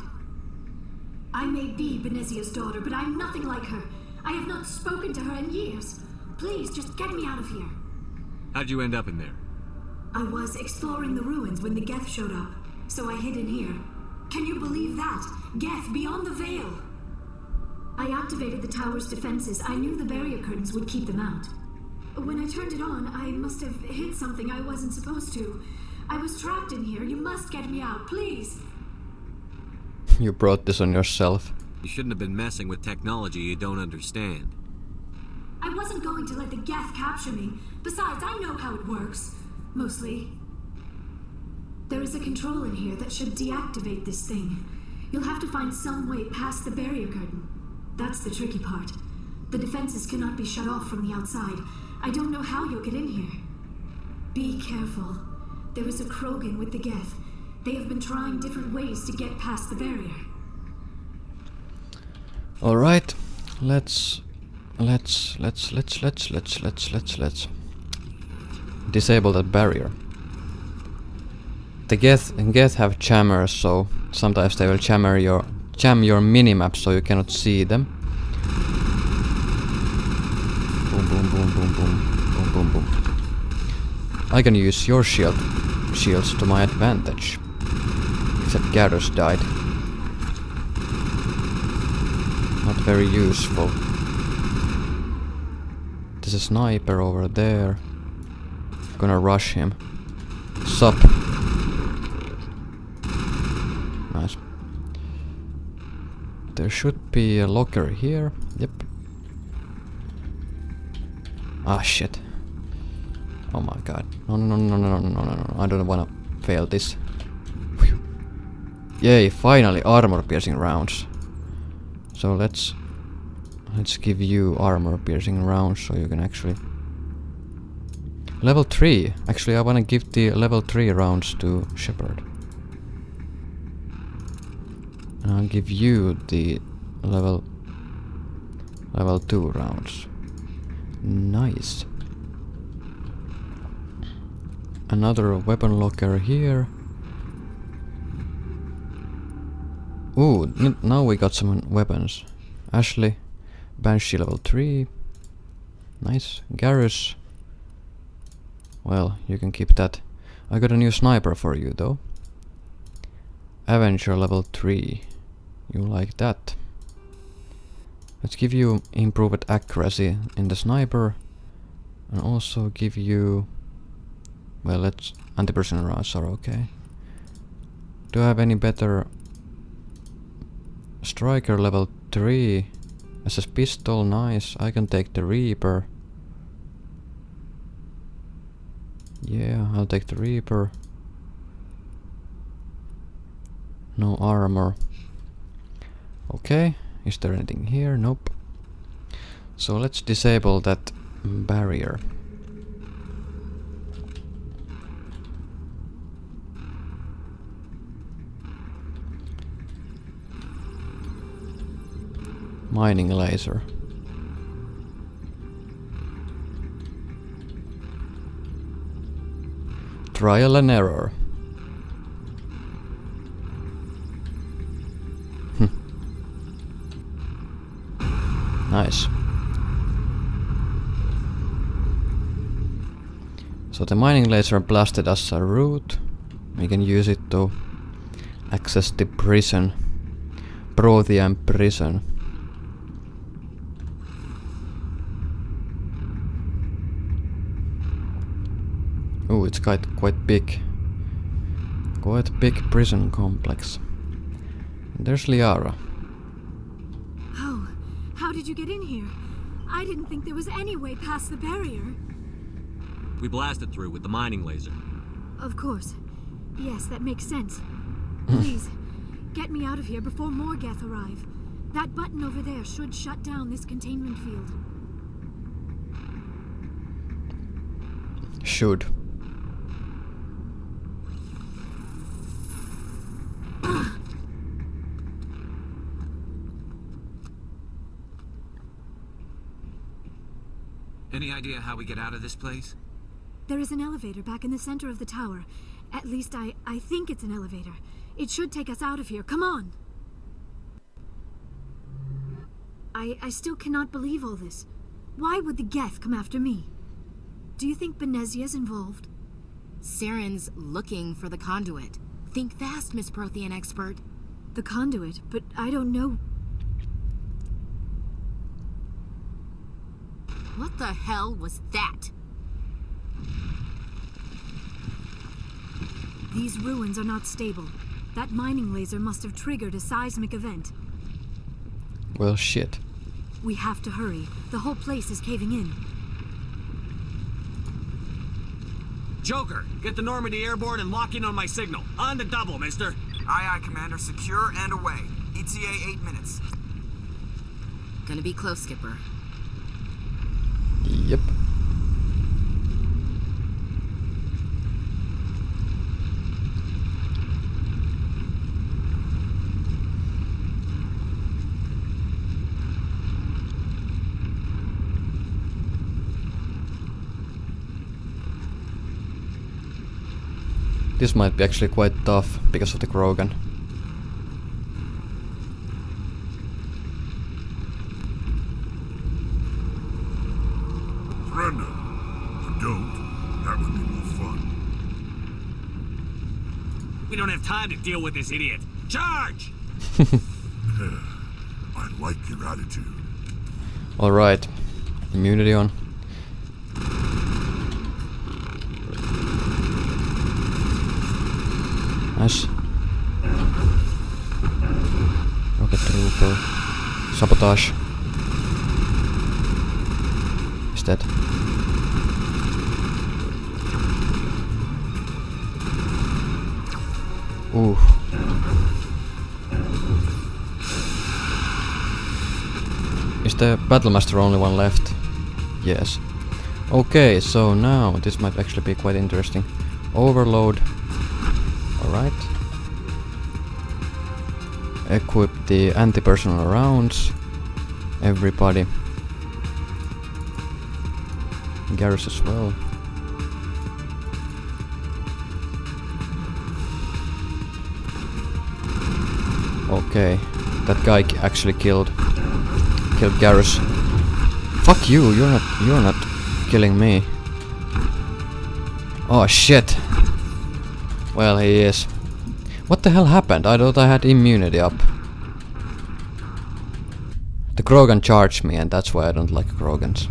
I may be Benezia's daughter, but I'm nothing like her. I have not spoken to her in years. Please, just get me out of here. How'd you end up in there? I was exploring the ruins when the Geth showed up, so I hid in here. Can you believe that? Geth beyond the veil! I activated the tower's defenses. I knew the barrier curtains would keep them out. When I turned it on, I must have hit something I wasn't supposed to. I was trapped in here. You must get me out, please! You brought this on yourself. You shouldn't have been messing with technology you don't understand. I wasn't going to let the Geth capture me. Besides, I know how it works. Mostly. There is a control in here that should deactivate this thing. You'll have to find some way past the barrier curtain. That's the tricky part. The defenses cannot be shut off from the outside. I don't know how you'll get in here. Be careful. There is a Krogan with the Geth. They have been trying different ways to get past the barrier. Alright, let's disable that barrier. The Geth have jammers, so sometimes they will jam your minimap so you cannot see them. Boom boom boom boom boom boom boom boom. I can use your shields to my advantage. Except Garrus died. Not very useful. There's a sniper over there. Gonna rush him. Sup. Nice. There should be a locker here. Yep. Ah, shit. Oh my god. No. I don't wanna fail this. Whew. Yay, finally armor piercing rounds. So let's give you armor piercing rounds so you can actually... Level 3! Actually I wanna give the level 3 rounds to Shepard. And I'll give you the level 2 rounds. Nice. Another weapon locker here. Ooh, now we got some weapons. Ashley, Banshee level 3. Nice. Garrus. Well, you can keep that. I got a new sniper for you though. Avenger level 3. You like that. Let's give you improved accuracy in the sniper. And also give you... Well, let's... Anti-personnel rounds are okay. Do I have any better... Striker level 3. SS pistol, nice. I can take the Reaper. Yeah, I'll take the Reaper. No armor. Okay, is there anything here? Nope. So let's disable that barrier. Mining laser. Trial and error. Nice. So the mining laser blasted us a route. We can use it to access the prison. Prothean prison. Oh, it's quite big. Quite big prison complex. And there's Liara. Oh, how did you get in here? I didn't think there was any way past the barrier. We blasted through with the mining laser. Of course. Yes, that makes sense. Please, get me out of here before more Geth arrive. That button over there should shut down this containment field. Should. Any idea how we get out of this place? There is an elevator back in the center of the tower. At least I think it's an elevator. It should take us out of here. Come on! I still cannot believe all this. Why would the Geth come after me? Do you think Benezia's involved? Saren's looking for the conduit. Think fast, Miss Prothean expert. The conduit? But I don't know... What the hell was that? These ruins are not stable. That mining laser must have triggered a seismic event. Well, shit. We have to hurry. The whole place is caving in. Joker, get the Normandy airborne and lock in on my signal. On the double, mister. Aye, Commander. Secure and away. ETA 8 minutes. Gonna be close, Skipper. Yep. This might be actually quite tough because of the Krogan. Surrender. Or don't. That would be more fun. We don't have time to deal with this idiot. Charge! I like your attitude. Alright. Immunity on. Nice. Rocket Trooper. Sabotage. Is dead. Ooh. Is the Battlemaster only one left? Yes. Okay, so now this might actually be quite interesting. Overload. Alright. Equip the anti-personnel rounds. Everybody. Garrus as well. Okay, that guy actually killed Garrus. Fuck you! You're not killing me. Oh shit! Well, he is. What the hell happened? I thought I had immunity up. The Krogan charged me, and that's why I don't like Krogans.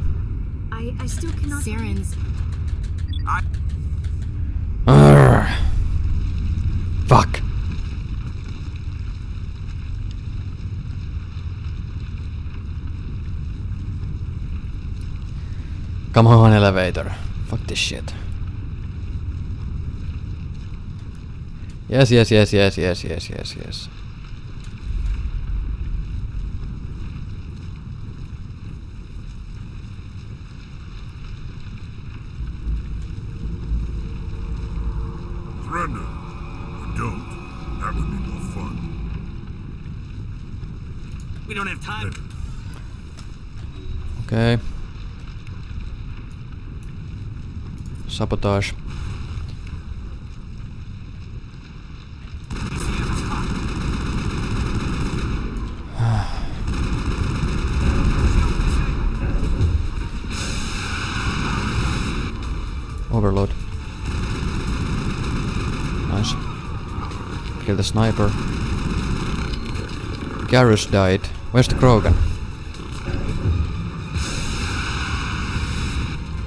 I still cannot. Saren's. Arrgh. Fuck. Come on, elevator. Fuck this shit. Yes. Surrender. Or don't. That would be more fun. We don't have time. Okay. Sabotage. Overload. Nice. Kill the sniper. Garrus died. Where's the Krogan?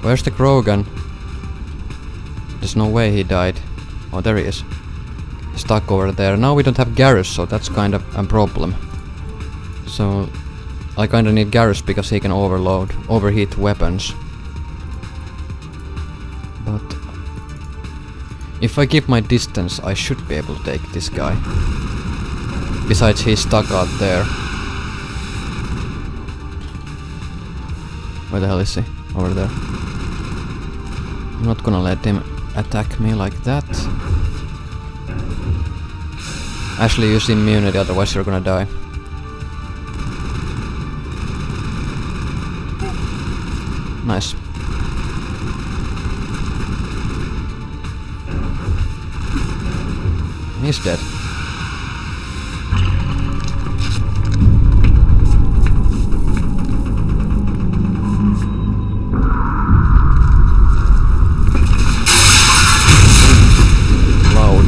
Where's the Krogan? There's no way he died. Oh, there he is. Stuck over there. Now we don't have Garrus, so that's kind of a problem. So I kinda need Garrus because he can overheat weapons. But if I keep my distance, I should be able to take this guy. Besides, he's stuck out there. Where the hell is he? Over there. I'm not gonna let him attack me like that. Actually, use immunity, otherwise you're gonna die. Nice. He's dead. Loud.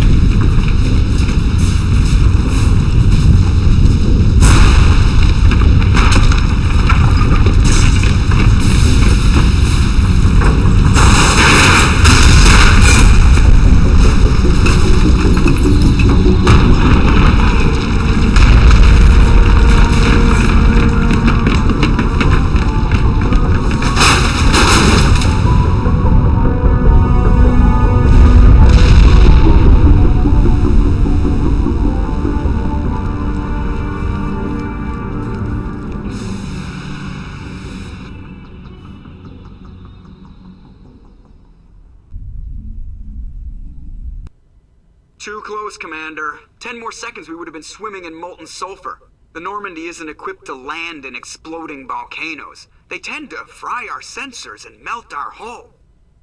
Too close, Commander. 10 more seconds we would have been swimming in molten sulfur. The Normandy isn't equipped to land in exploding volcanoes. They tend to fry our sensors and melt our hull.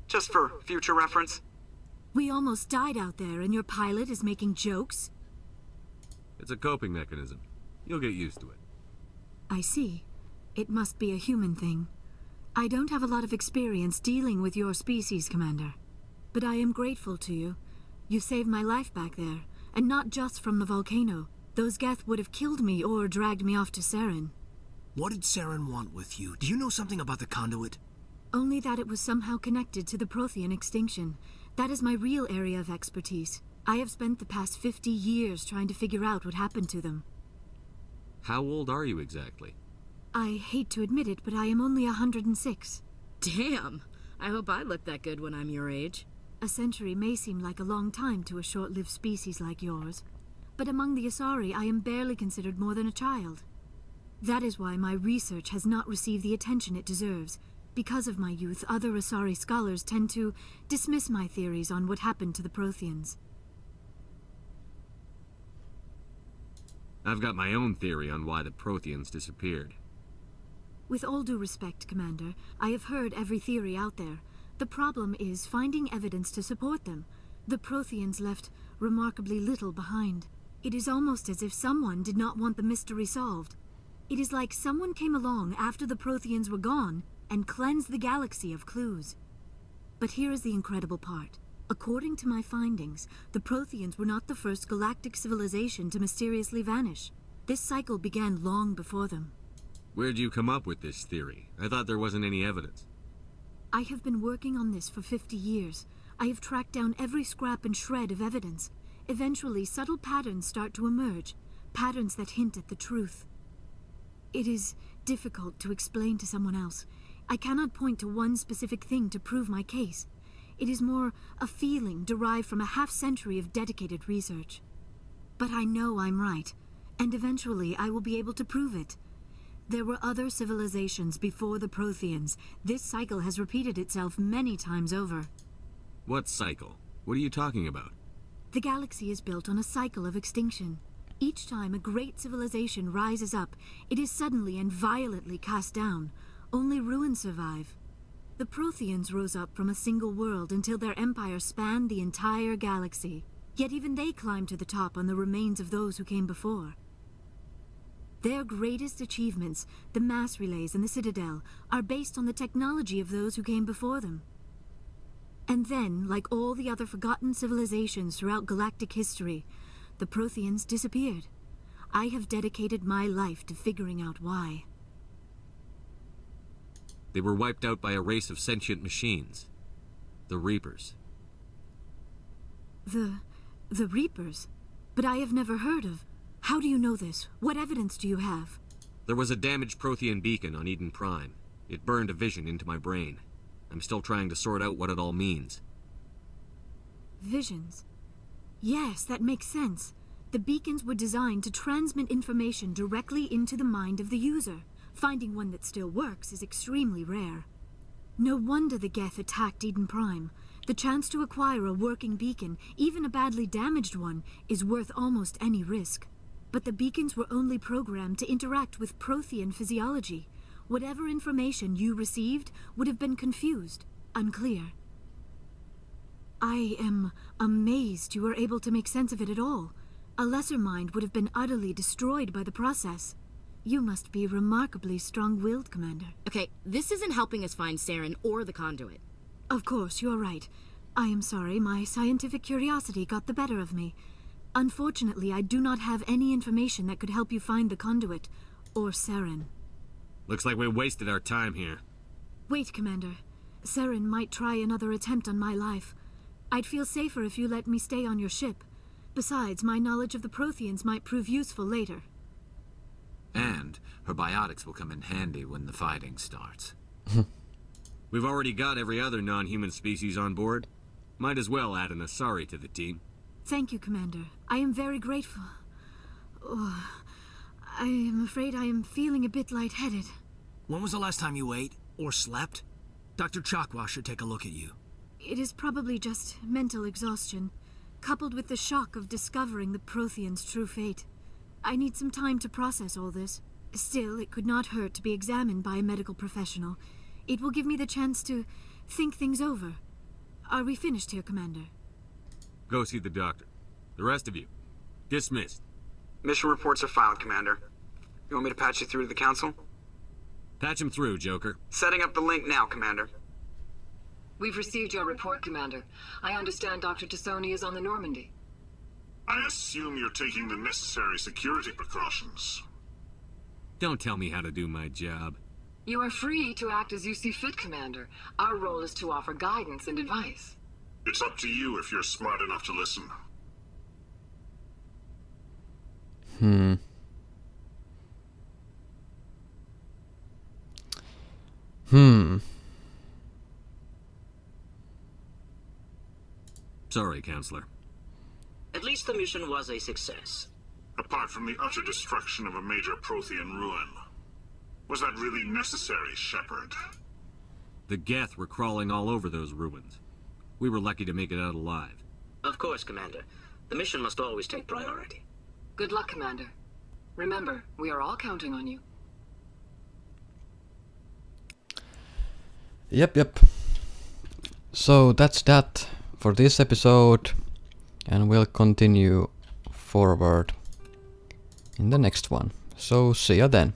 Just for future reference. We almost died out there, and your pilot is making jokes? It's a coping mechanism. You'll get used to it. I see. It must be a human thing. I don't have a lot of experience dealing with your species, Commander. But I am grateful to you. You saved my life back there, and not just from the volcano. Those Geth would have killed me or dragged me off to Saren. What did Saren want with you? Do you know something about the conduit? Only that it was somehow connected to the Prothean extinction. That is my real area of expertise. I have spent the past 50 years trying to figure out what happened to them. How old are you exactly? I hate to admit it, but I am only 106. Damn! I hope I look that good when I'm your age. A century may seem like a long time to a short-lived species like yours, but among the Asari I am barely considered more than a child. That is why my research has not received the attention it deserves. Because of my youth, other Asari scholars tend to dismiss my theories on what happened to the Protheans. I've got my own theory on why the Protheans disappeared. With all due respect, Commander, I have heard every theory out there. The problem is finding evidence to support them. The Protheans left remarkably little behind. It is almost as if someone did not want the mystery solved. It is like someone came along after the Protheans were gone and cleansed the galaxy of clues. But here is the incredible part. According to my findings, the Protheans were not the first galactic civilization to mysteriously vanish. This cycle began long before them. Where'd you come up with this theory? I thought there wasn't any evidence. I have been working on this for 50 years. I have tracked down every scrap and shred of evidence. Eventually, subtle patterns start to emerge, patterns that hint at the truth. It is difficult to explain to someone else. I cannot point to one specific thing to prove my case. It is more a feeling derived from a half-century of dedicated research. But I know I'm right, and eventually I will be able to prove it. There were other civilizations before the Protheans. This cycle has repeated itself many times over. What cycle? What are you talking about? The galaxy is built on a cycle of extinction. Each time a great civilization rises up, it is suddenly and violently cast down. Only ruins survive. The Protheans rose up from a single world until their empire spanned the entire galaxy. Yet even they climbed to the top on the remains of those who came before. Their greatest achievements, the mass relays and the Citadel, are based on the technology of those who came before them. And then, like all the other forgotten civilizations throughout galactic history, the Protheans disappeared. I have dedicated my life to figuring out why. They were wiped out by a race of sentient machines. The Reapers. The Reapers? But I have never heard of. How do you know this? What evidence do you have? There was a damaged Prothean beacon on Eden Prime. It burned a vision into my brain. I'm still trying to sort out what it all means. Visions? Yes, that makes sense. The beacons were designed to transmit information directly into the mind of the user. Finding one that still works is extremely rare. No wonder the Geth attacked Eden Prime. The chance to acquire a working beacon, even a badly damaged one, is worth almost any risk. But the beacons were only programmed to interact with Prothean physiology. Whatever information you received would have been confused, unclear. I am amazed you were able to make sense of it at all. A lesser mind would have been utterly destroyed by the process. You must be remarkably strong-willed, Commander. Okay, this isn't helping us find Saren or the conduit. Of course, you're right. I am sorry, my scientific curiosity got the better of me. Unfortunately, I do not have any information that could help you find the conduit, or Saren. Looks like we wasted our time here. Wait, Commander. Saren might try another attempt on my life. I'd feel safer if you let me stay on your ship. Besides, my knowledge of the Protheans might prove useful later. And her biotics will come in handy when the fighting starts. We've already got every other non-human species on board. Might as well add an asari to the team. Thank you, Commander. I am very grateful. Oh, I am afraid I am feeling a bit lightheaded. When was the last time you ate or slept? Dr. Chakwa should take a look at you. It is probably just mental exhaustion, coupled with the shock of discovering the Protheans' true fate. I need some time to process all this. Still, it could not hurt to be examined by a medical professional. It will give me the chance to think things over. Are we finished here, Commander? Go see the doctor. The rest of you, dismissed. Mission reports are filed, Commander. You want me to patch you through to the Council? Patch him through, Joker. Setting up the link now, Commander. We've received your report, Commander. I understand Dr. Tassoni is on the Normandy. I assume you're taking the necessary security precautions. Don't tell me how to do my job. You are free to act as you see fit, Commander. Our role is to offer guidance and advice. It's up to you if you're smart enough to listen. Sorry, Counselor. At least the mission was a success. Apart from the utter destruction of a major Prothean ruin. Was that really necessary, Shepard? The Geth were crawling all over those ruins. We were lucky to make it out alive. Of course, Commander. The mission must always take priority. Good luck, Commander. Remember, we are all counting on you. Yep. So that's that for this episode, and we'll continue forward in the next one. So see ya then.